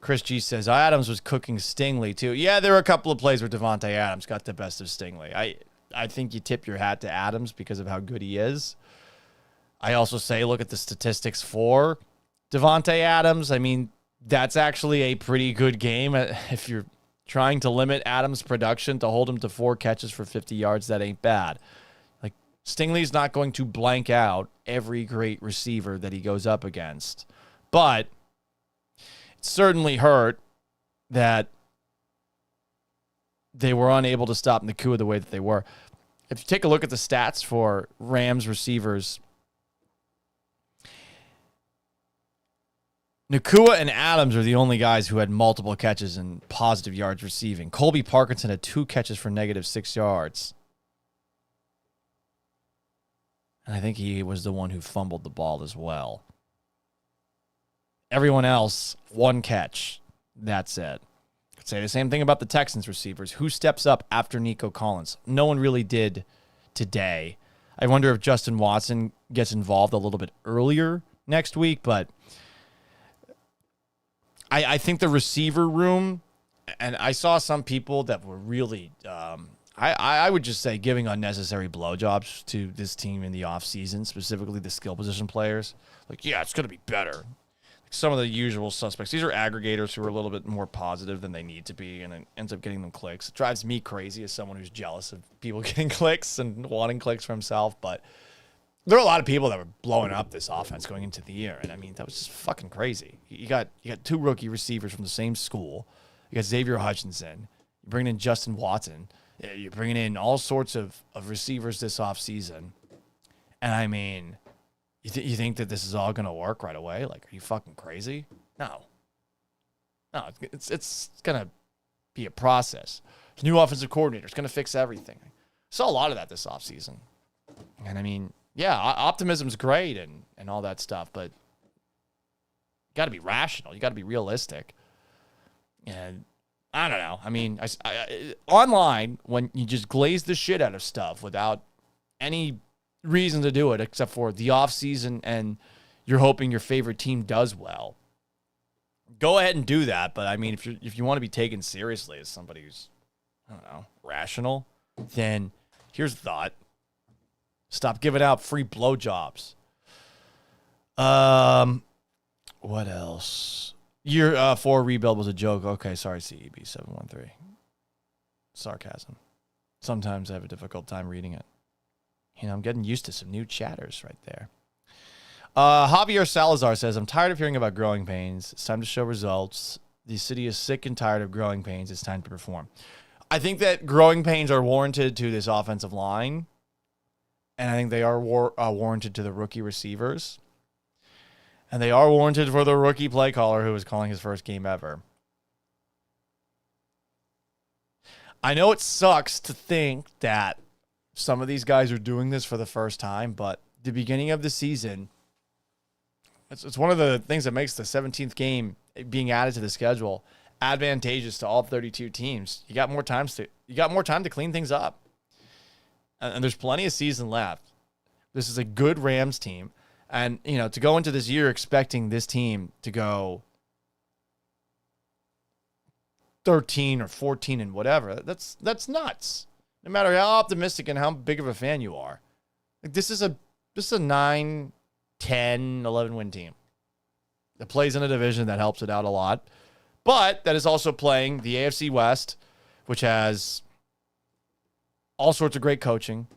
A: Chris G says, Adams was cooking Stingley too. Yeah, there were a couple of plays where Devontae Adams got the best of Stingley. I think you tip your hat to Adams because of how good he is. I also say look at the statistics for Devontae Adams. I mean, that's actually a pretty good game. If you're trying to limit Adams' production to hold him to 4 catches for 50 yards, that ain't bad. Like, Stingley's not going to blank out every great receiver that he goes up against. But certainly hurt that they were unable to stop Nakua the way that they were. If you take a look at the stats for Rams receivers, Nakua and Adams are the only guys who had multiple catches and positive yards receiving. Colby Parkinson had 2 catches for -6 yards. And I think he was the one who fumbled the ball as well. Everyone else, 1 catch. That's it. Could say the same thing about the Texans receivers. Who steps up after Nico Collins? No one really did today. I wonder if Justin Watson gets involved a little bit earlier next week, but I think the receiver room, and I saw some people that were really, I would just say giving unnecessary blowjobs to this team in the offseason, specifically the skill position players. Like, yeah, it's going to be better. Some of the usual suspects. These are aggregators who are a little bit more positive than they need to be, and it ends up getting them clicks. It drives me crazy as someone who's jealous of people getting clicks and wanting clicks for himself. But there are a lot of people that were blowing up this offense going into the year, and I mean that was just fucking crazy. You got 2 rookie receivers from the same school. You got Xavier Hutchinson. You're bringing in Justin Watson. You're bringing in all sorts of receivers this offseason. And I mean, you think that this is all going to work right away? Like, are you fucking crazy? No, it's going to be a process. New offensive coordinator is going to fix everything. Saw a lot of that this offseason. And I mean, yeah, optimism's great and all that stuff, but you got to be rational. You got to be realistic. And I don't know. I mean, online, when you just glaze the shit out of stuff without any reason to do it except for the offseason and you're hoping your favorite team does well, go ahead and do that. But I mean, if you want to be taken seriously as somebody who's, I don't know, rational, then here's the thought. Stop giving out free blowjobs. What else? Year 4 rebuild was a joke. Okay, sorry, CEB713. Sarcasm. Sometimes I have a difficult time reading it. You know, I'm getting used to some new chatters right there. Javier Salazar says, I'm tired of hearing about growing pains. It's time to show results. The city is sick and tired of growing pains. It's time to perform. I think that growing pains are warranted to this offensive line. And I think they are warranted to the rookie receivers. And they are warranted for the rookie play caller who is calling his first game ever. I know it sucks to think that some of these guys are doing this for the first time, but the beginning of the season, it's one of the things that makes the 17th game being added to the schedule advantageous to all 32 teams. You got more time to clean things up. And there's plenty of season left. This is a good Rams team. And, you know, to go into this year expecting this team to go 13 or 14 and whatever, that's nuts. No matter how optimistic and how big of a fan you are. Like, this is a 9, 10, 11 win team that plays in a division that helps it out a lot. But that is also playing the AFC West, which has all sorts of great coaching.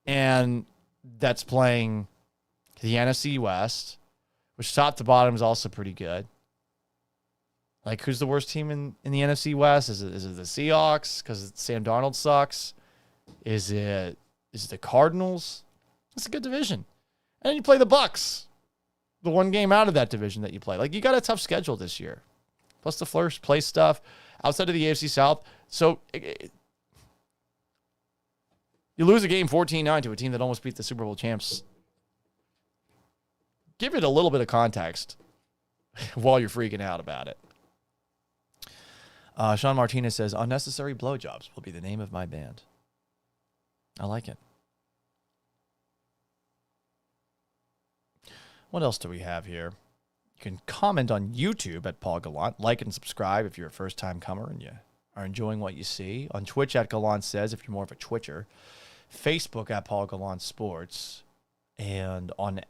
A: And that's playing the NFC West, which top to bottom is also pretty good. Like, who's the worst team in the NFC West? Is it the Seahawks because Sam Darnold sucks? Is it the Cardinals? It's a good division. And then you play the Bucks, the one game out of that division that you play. Like, you got a tough schedule this year. Plus the first place stuff outside of the AFC South. So you lose a game 14-9 to a team that almost beat the Super Bowl champs. Give it a little bit of context while you're freaking out about it. Sean Martinez says, Unnecessary Blowjobs will be the name of my band. I like it. What else do we have here? You can comment on YouTube at Paul Gallant. Like and subscribe if you're a first-time comer and you are enjoying what you see. On Twitch at Gallant Says if you're more of a Twitcher. Facebook at Paul Gallant Sports. And on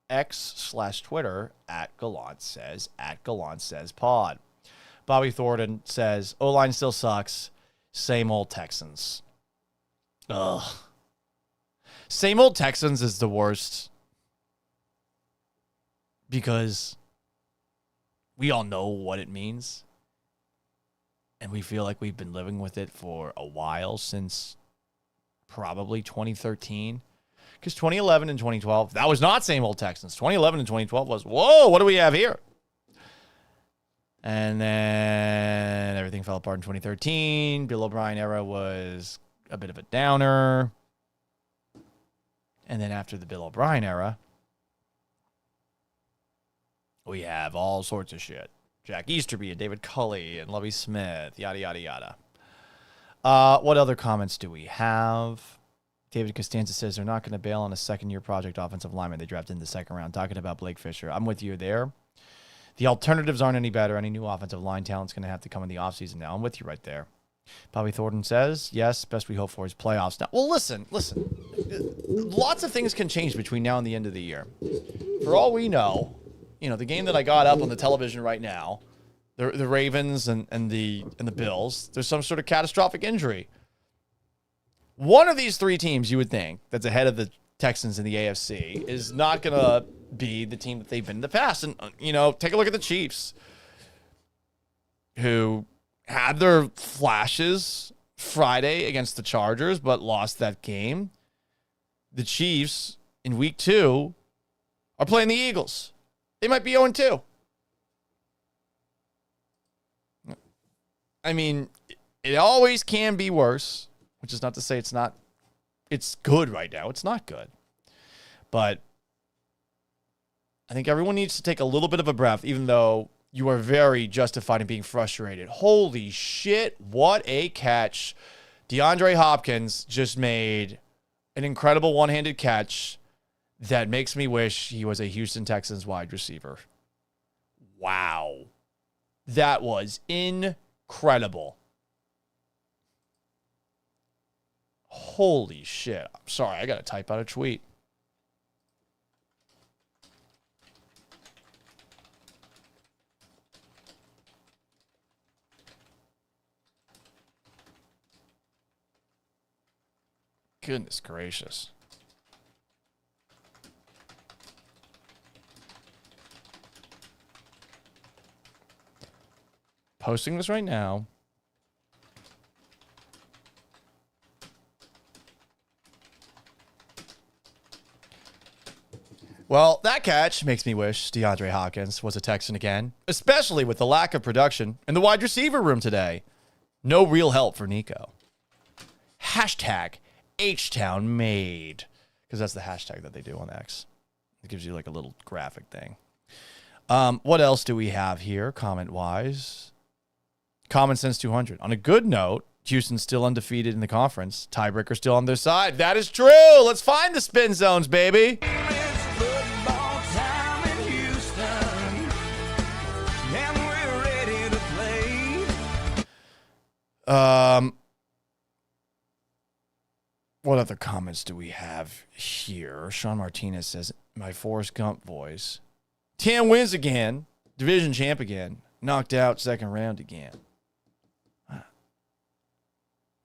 A: X/Twitter at Gallant Says Pod. Bobby Thornton says, O-line still sucks. Same old Texans. Ugh. Same old Texans is the worst. Because we all know what it means. And we feel like we've been living with it for a while, since probably 2013. Because 2011 and 2012, that was not same old Texans. 2011 and 2012 was, whoa, what do we have here? And then everything fell apart in 2013. Bill O'Brien era was a bit of a downer. And then after the Bill O'Brien era, we have all sorts of shit. Jack Easterby and David Culley and Lovie Smith, yada, yada, yada. What other comments do we have? David Costanza says they're not going to bail on a second-year project offensive lineman they drafted in the second round. Talking about Blake Fisher. I'm with you there. The alternatives aren't any better. Any new offensive line talent's going to have to come in the offseason now. I'm with you right there. Bobby Thornton says, yes, best we hope for is playoffs. Now, well, listen. Lots of things can change between now and the end of the year. For all we know, the game that I got up on the television right now, the Ravens and the Bills, there's some sort of catastrophic injury. One of these three teams, you would think, that's ahead of the Texans in the AFC is not going to be the team that they've been in the past. And, take a look at the Chiefs, who had their flashes Friday against the Chargers, but lost that game. The Chiefs, in week 2, are playing the Eagles. They might be 0-2. I mean, it always can be worse, which is not to say it's good right now. It's not good. But I think everyone needs to take a little bit of a breath, even though you are very justified in being frustrated. Holy shit, what a catch. DeAndre Hopkins just made an incredible one-handed catch that makes me wish he was a Houston Texans wide receiver. Wow. That was incredible. Holy shit. I'm sorry, I got to type out a tweet. Goodness gracious. Posting this right now. Well, that catch makes me wish DeAndre Hopkins was a Texan again, especially with the lack of production in the wide receiver room today. No real help for Nico. Hashtag H-Town made. Because that's the hashtag that they do on X. It gives you like a little graphic thing. What else do we have here, comment-wise? Common Sense 200. On a good note, Houston's still undefeated in the conference. Tiebreaker still on their side. That is true. Let's find the spin zones, baby. What other comments do we have here? Sean Martinez says, my Forrest Gump voice. Tam wins again. Division champ again. knocked out second round again. I'm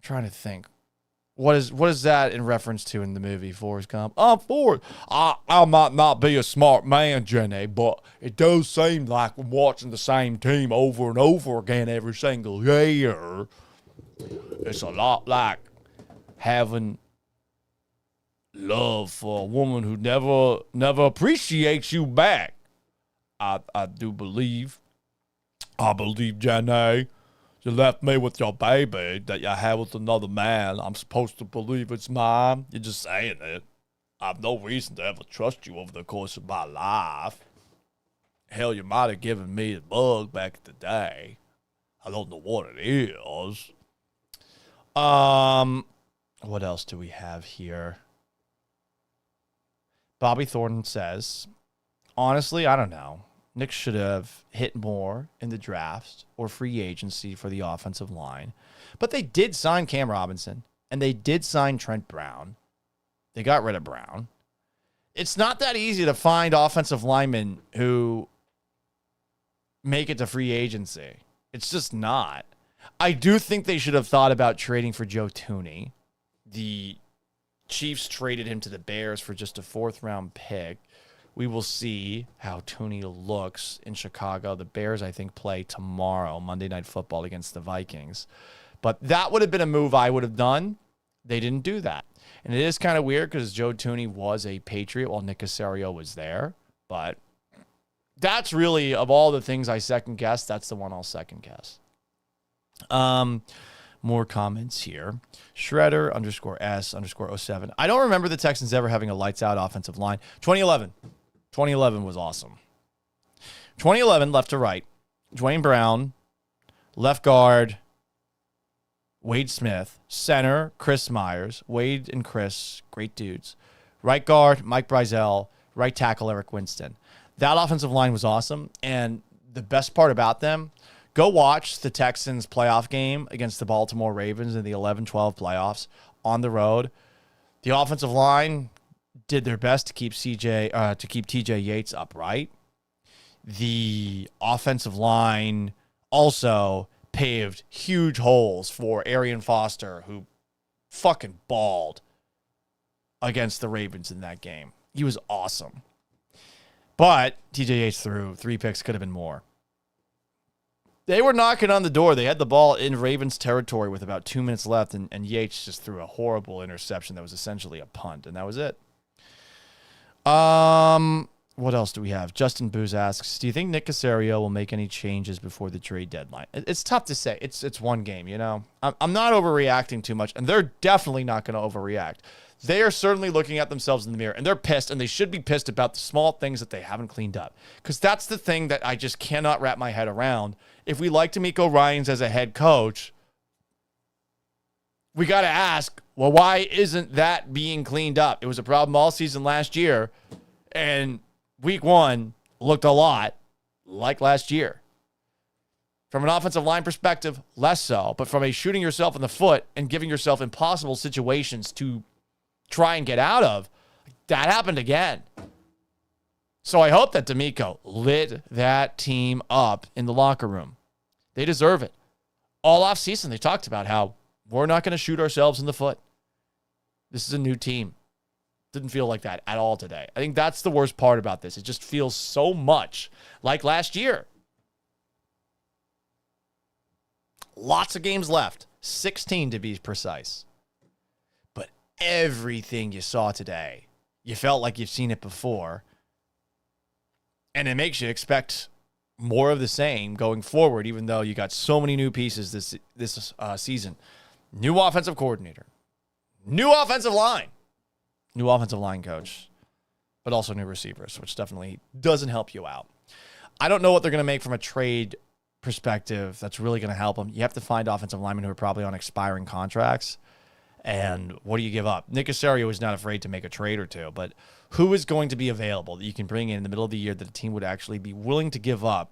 A: trying to think. What is that in reference to in the movie Forrest Gump? I'm Forrest. I might not be a smart man, Jenny, but it does seem like we're watching the same team over and over again every single year. It's a lot like having love for a woman who never appreciates you back. I believe, Jenny. You left me with your baby that you had with another man. I'm supposed to believe it's mine. You're just saying it. I have no reason to ever trust you over the course of my life. Hell, you might have given me the bug back in the day. I don't know what it is. What else do we have here? Bobby Thornton says, honestly, I don't know. Nick should have hit more in the drafts or free agency for the offensive line. But they did sign Cam Robinson, and they did sign Trent Brown. They got rid of Brown. It's not that easy to find offensive linemen who make it to free agency. It's just not. I do think they should have thought about trading for Joe Thuney. The Chiefs traded him to the Bears for just a 4th-round pick. We will see how Thuney looks in Chicago. The Bears, I think, play tomorrow, Monday Night Football, against the Vikings. But that would have been a move I would have done. They didn't do that. And it is kind of weird because Joe Thuney was a Patriot while Nick Caserio was there. But that's really, of all the things I second-guess, that's the one I'll second-guess. More comments here. Shredder _S_07. I don't remember the Texans ever having a lights-out offensive line. 2011 was awesome. 2011, left to right. Dwayne Brown, left guard, Wade Smith. Center, Chris Myers. Wade and Chris, great dudes. Right guard, Mike Brizell. Right tackle, Eric Winston. That offensive line was awesome. And the best part about them, go watch the Texans playoff game against the Baltimore Ravens in the 11-12 playoffs on the road. The offensive line did their best to keep TJ Yates upright. The offensive line also paved huge holes for Arian Foster, who fucking balled against the Ravens in that game. He was awesome. But TJ Yates threw 3 picks, could have been more. They were knocking on the door. They had the ball in Ravens territory with about 2 minutes left, and Yates just threw a horrible interception that was essentially a punt, and that was it. What else do we have? Justin Booz asks, do you think Nick Caserio will make any changes before the trade deadline? It's tough to say. It's one game, you know? I'm not overreacting too much, and they're definitely not going to overreact. They are certainly looking at themselves in the mirror, and they're pissed, and they should be pissed about the small things that they haven't cleaned up. Because that's the thing that I just cannot wrap my head around. If we like D'Amico Ryans as a head coach, we got to ask, well, why isn't that being cleaned up? It was a problem all season last year, and week 1 looked a lot like last year. From an offensive line perspective, less so. But from a shooting yourself in the foot and giving yourself impossible situations to try and get out of, that happened again. So I hope that D'Amico lit that team up in the locker room. They deserve it. All offseason, they talked about how we're not going to shoot ourselves in the foot. This is a new team. Didn't feel like that at all today. I think that's the worst part about this. It just feels so much like last year. Lots of games left. 16 to be precise. But everything you saw today, you felt like you've seen it before. And it makes you expect more of the same going forward, even though you got so many new pieces this season. New offensive coordinator. New offensive line coach, but also new receivers, which definitely doesn't help you out. I don't know what they're going to make from a trade perspective that's really going to help them. You have to find offensive linemen who are probably on expiring contracts. And what do you give up? Nick Caserio is not afraid to make a trade or two, but who is going to be available that you can bring in the middle of the year that a team would actually be willing to give up?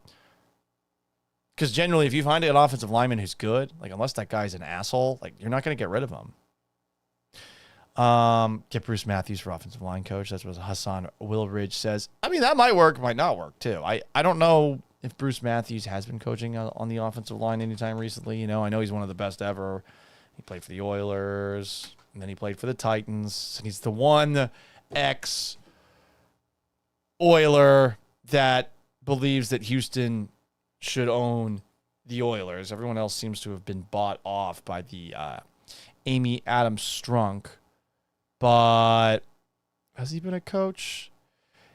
A: Because generally, if you find an offensive lineman who's good, like unless that guy's an asshole, like you're not going to get rid of him. Get Bruce Matthews for offensive line coach. That's what Hassan Willridge says. I mean, that might work, might not work too. I don't know if Bruce Matthews has been coaching on the offensive line anytime recently. I know he's one of the best ever. He played for the Oilers, and then he played for the Titans. And he's the one ex-Oiler that believes that Houston should own the Oilers. Everyone else seems to have been bought off by the Amy Adams Strunk. But has he been a coach?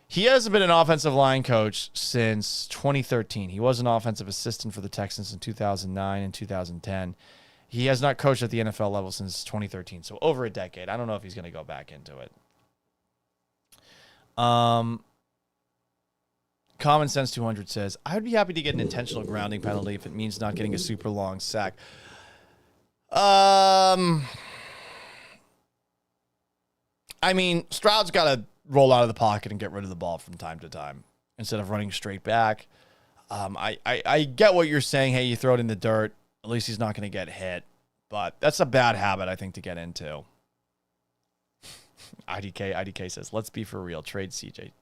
A: He hasn't been an offensive line coach since 2013. He was an offensive assistant for the Texans in 2009 and 2010. He has not coached at the NFL level since 2013, so over a decade. I don't know if he's going to go back into it. Common Sense 200 says, I would be happy to get an intentional grounding penalty if it means not getting a super long sack. I mean, Stroud's got to roll out of the pocket and get rid of the ball from time to time instead of running straight back. I get what you're saying. Hey, you throw it in the dirt. At least he's not going to get hit. But that's a bad habit, I think, to get into. IDK says, let's be for real. Trade CJ.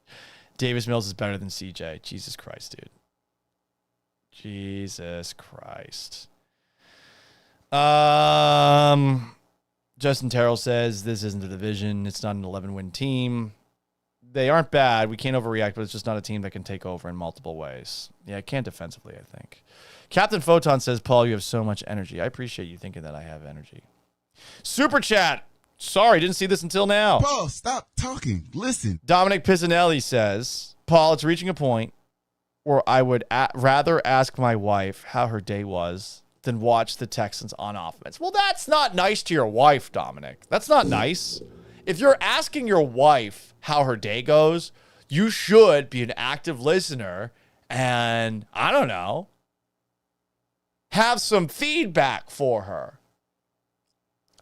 A: Davis Mills is better than CJ. Jesus Christ, dude. Jesus Christ. Justin Terrell says, this isn't the division. It's not an 11-win team. They aren't bad. We can't overreact, but it's just not a team that can take over in multiple ways. Yeah, it can't defensively, I think. Captain Photon says, Paul, you have so much energy. I appreciate you thinking that I have energy. Super chat. Sorry, didn't see this until now.
I: Paul, stop talking. Listen.
A: Dominic Pisanelli says, Paul, it's reaching a point where I would rather ask my wife how her day was than watch the Texans on offense. Well, that's not nice to your wife, Dominic. That's not nice. If you're asking your wife how her day goes, you should be an active listener and, I don't know, have some feedback for her.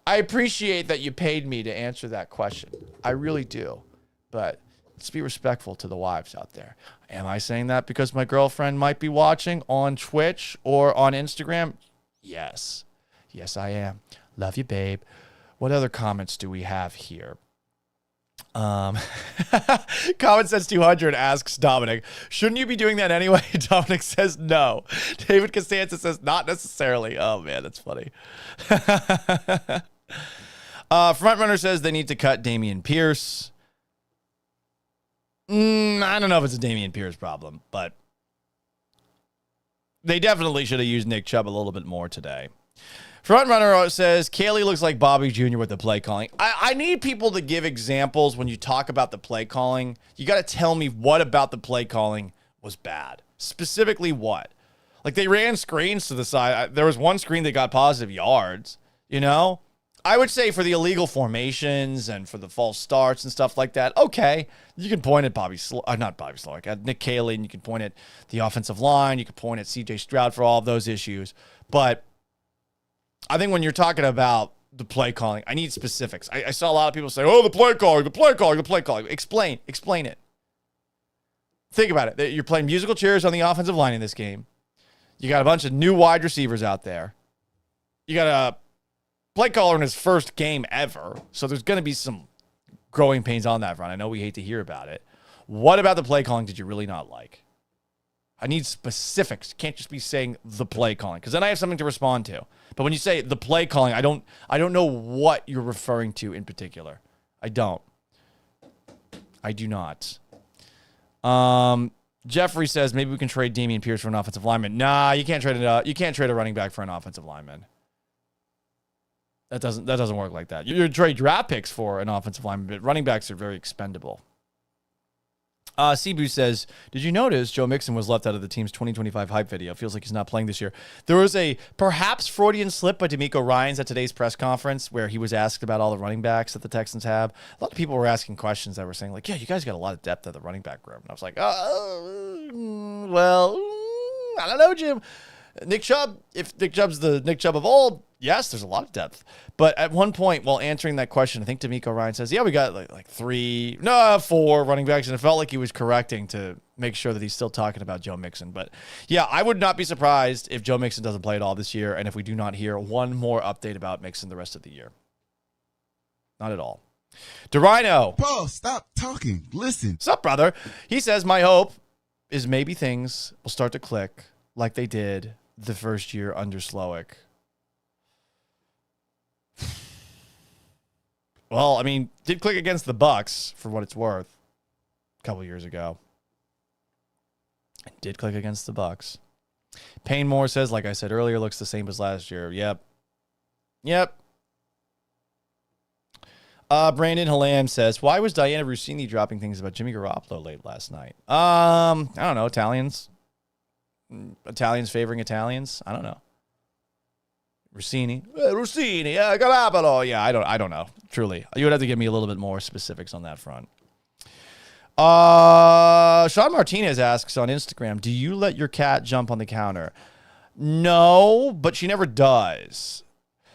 A: I appreciate that you paid me to answer that question. I really do. But let's be respectful to the wives out there. Am I saying that because my girlfriend might be watching on Twitch or on Instagram? Yes. Yes, I am. Love you, babe. What other comments do we have here? Common Sense 200 asks Dominic, shouldn't you be doing that anyway? Dominic says no. David Costanza says not necessarily. Oh, man, that's funny. Frontrunner says they need to cut Dameon Pierce. I don't know if it's a Dameon Pierce problem, but they definitely should have used Nick Chubb a little bit more today. Frontrunner says, Kaylee looks like Bobby Jr. with the play calling. I need people to give examples when you talk about the play calling. You got to tell me what about the play calling was bad. Specifically what? Like they ran screens to the side. There was one screen that got positive yards, you know? I would say for the illegal formations and for the false starts and stuff like that, okay, you can point at at Nick Kaylee, and you can point at the offensive line. You can point at CJ Stroud for all of those issues. But I think when you're talking about the play calling, I need specifics. I saw a lot of people say, oh, the play calling. Explain it. Think about it. You're playing musical chairs on the offensive line in this game. You got a bunch of new wide receivers out there. You got a play caller in his first game ever. So there's going to be some growing pains on that front. I know we hate to hear about it. What about the play calling did you really not like? I need specifics. Can't just be saying the play calling, because then I have something to respond to. But when you say the play calling, I don't know what you're referring to in particular. I do not. Jeffrey says maybe we can trade Dameon Pierce for an offensive lineman. Nah, you can't trade a running back for an offensive lineman. That doesn't work like that. You trade draft picks for an offensive lineman, but running backs are very expendable. Cebu says, did you notice Joe Mixon was left out of the team's 2025 hype video? Feels like he's not playing this year. There was a perhaps Freudian slip by D'Amico Ryans at today's press conference where he was asked about all the running backs that the Texans have. A lot of people were asking questions that were saying, like, yeah, you guys got a lot of depth at the running back room. And I was like, well, I don't know, Jim. Nick Chubb, if Nick Chubb's the Nick Chubb of old, yes, there's a lot of depth. But at one point, while answering that question, I think D'Amico Ryan says, yeah, we got like 4 running backs. And it felt like he was correcting to make sure that he's still talking about Joe Mixon. But yeah, I would not be surprised if Joe Mixon doesn't play at all this year. And if we do not hear one more update about Mixon the rest of the year. Not at all. DeRhino.
I: Paul, stop talking. Listen.
A: What's up, brother? He says, my hope is maybe things will start to click like they did the first year under Slowick. Well, I mean, did click against the Bucks for what it's worth a couple years ago. Did click against the Bucks. Payne Moore says, like I said earlier, looks the same as last year. Yep. Brandon Halam says, why was Diana Rossini dropping things about Jimmy Garoppolo late last night? I don't know. Italians favoring Italians. I don't know. Rossini, Garoppolo. Yeah, I don't know. Truly, you would have to give me a little bit more specifics on that front. Sean Martinez asks on Instagram, do you let your cat jump on the counter? No, but she never does.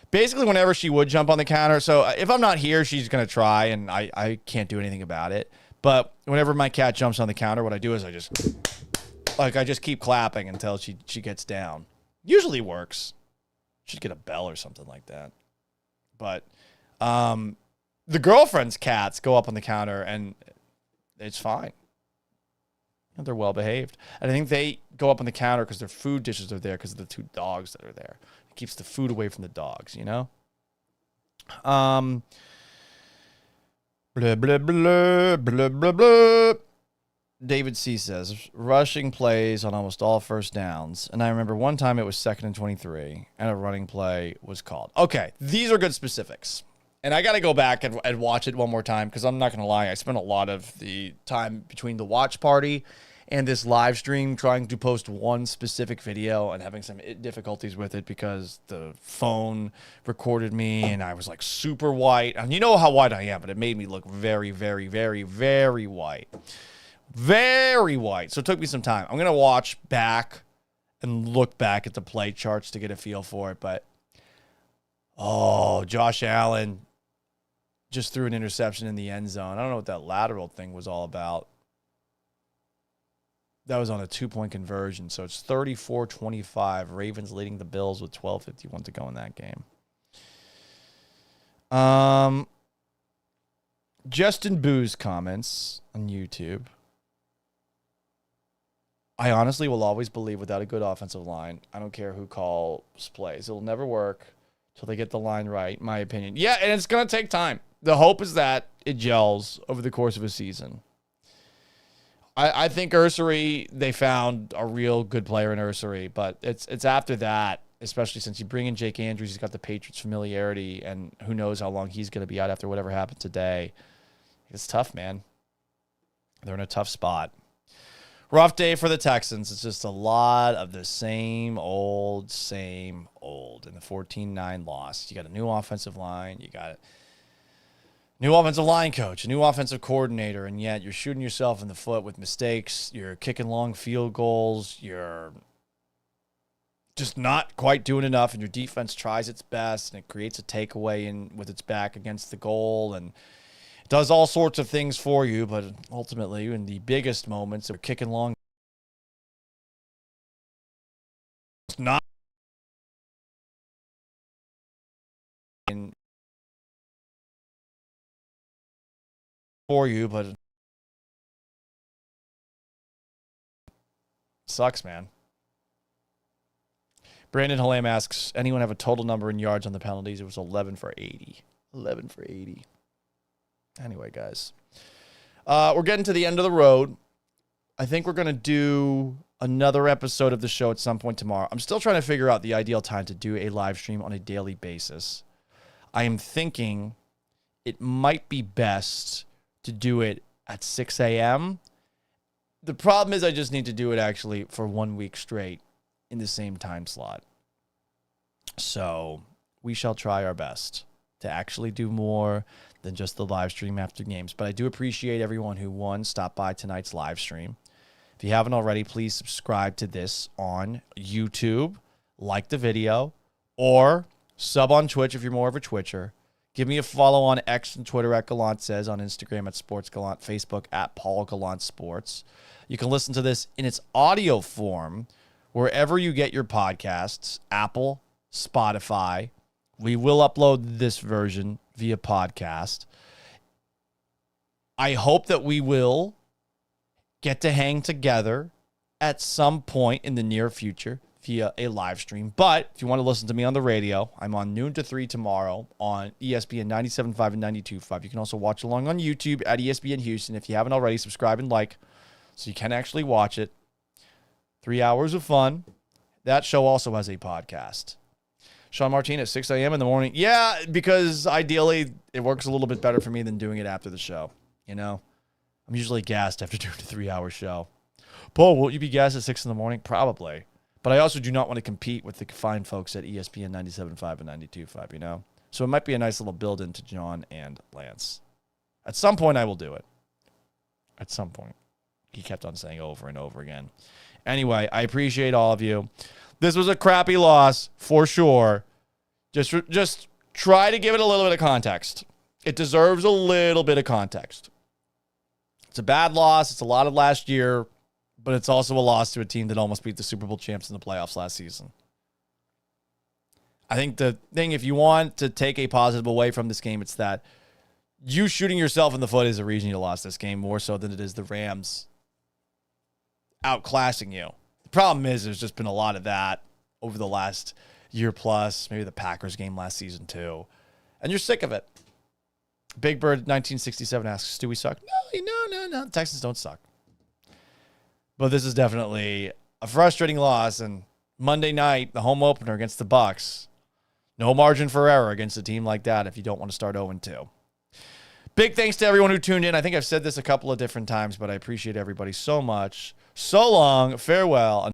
A: Basically, whenever she would jump on the counter, so if I'm not here, she's going to try, and I can't do anything about it. But whenever my cat jumps on the counter, what I do is I just keep clapping until she gets down. Usually works. Should get a bell or something like that. But the girlfriend's cats go up on the counter, and it's fine. They're well behaved. And I think they go up on the counter because their food dishes are there because of the two dogs that are there. It keeps the food away from the dogs, you know? Blah, blah, blah, blah, blah, blah. David C. says, rushing plays on almost all first downs. And I remember one time it was 2nd and 23, and a running play was called. Okay, these are good specifics. And I got to go back and watch it one more time because I'm not going to lie. I spent a lot of the time between the watch party and this live stream trying to post one specific video and having some difficulties with it because the phone recorded me and I was like super white. And you know how white I am, but it made me look very, very, very, very white. Very white. So it took me some time. I'm going to watch back and look back at the play charts to get a feel for it. But, Josh Allen just threw an interception in the end zone. I don't know what that lateral thing was all about. That was on a 2-point conversion. So it's 34-25. Ravens leading the Bills with 12:51 to go in that game. Justin Boo's comments on YouTube. I honestly will always believe without a good offensive line, I don't care who calls plays. It'll never work till they get the line right, in my opinion. Yeah, and it's going to take time. The hope is that it gels over the course of a season. I think Ursery, they found a real good player in Ursery, but it's after that, especially since you bring in Jake Andrews, he's got the Patriots familiarity, and who knows how long he's going to be out after whatever happened today. It's tough, man. They're in a tough spot. Rough day for the Texans. It's just a lot of the same old. In the 14-9 loss. You got a new offensive line. You got a new offensive line coach, a new offensive coordinator, and yet you're shooting yourself in the foot with mistakes. You're kicking long field goals. You're just not quite doing enough, and your defense tries its best, and it creates a takeaway in with its back against the goal, and it does all sorts of things for you, but ultimately, in the biggest moments, they're kicking long. It's not for you, but it sucks, man. Brandon Halam asks, anyone have a total number in yards on the penalties? It was 11 for 80. 11 for 80. Anyway, guys, we're getting to the end of the road. I think we're going to do another episode of the show at some point tomorrow. I'm still trying to figure out the ideal time to do a live stream on a daily basis. I am thinking it might be best to do it at 6 a.m. The problem is I just need to do it actually for 1 week straight in the same time slot. So we shall try our best to actually do more than just the live stream after games. But I do appreciate everyone who stopped by tonight's live stream. If you haven't already, please subscribe to this on YouTube, like the video, or sub on Twitch if you're more of a Twitcher. Give me a follow on X and Twitter at Gallant Says, on Instagram at Sports Gallant, Facebook at Paul Gallant Sports. You can listen to this in its audio form wherever you get your podcasts, Apple, Spotify. We will upload this version via podcast. I hope that we will get to hang together at some point in the near future via a live stream. But if you want to listen to me on the radio, I'm on noon to 3 tomorrow on ESPN 97.5 and 92.5. You can also watch along on YouTube at ESPN Houston. If you haven't already, subscribe and like so you can actually watch it. 3 hours of fun. That show also has a podcast. Sean Martinez, 6 a.m. in the morning. Yeah, because ideally it works a little bit better for me than doing it after the show. You know, I'm usually gassed after doing a 3-hour show. Paul, will you be gassed at 6 in the morning? Probably. But I also do not want to compete with the fine folks at ESPN 97.5 and 92.5, you know? So it might be a nice little build into John and Lance. At some point, I will do it. At some point. He kept on saying over and over again. Anyway, I appreciate all of you. This was a crappy loss, for sure. Just try to give it a little bit of context. It deserves a little bit of context. It's a bad loss. It's a lot of last year. But it's also a loss to a team that almost beat the Super Bowl champs in the playoffs last season. I think the thing, if you want to take a positive away from this game, it's that you shooting yourself in the foot is the reason you lost this game more so than it is the Rams outclassing you. The problem is there's just been a lot of that over the last year plus, maybe the Packers game last season too. And you're sick of it. Big Bird 1967 asks, do we suck? No. The Texans don't suck. But this is definitely a frustrating loss. And Monday night, the home opener against the Bucs, no margin for error against a team like that if you don't want to start 0-2. Big thanks to everyone who tuned in. I think I've said this a couple of different times, but I appreciate everybody so much. So long. Farewell.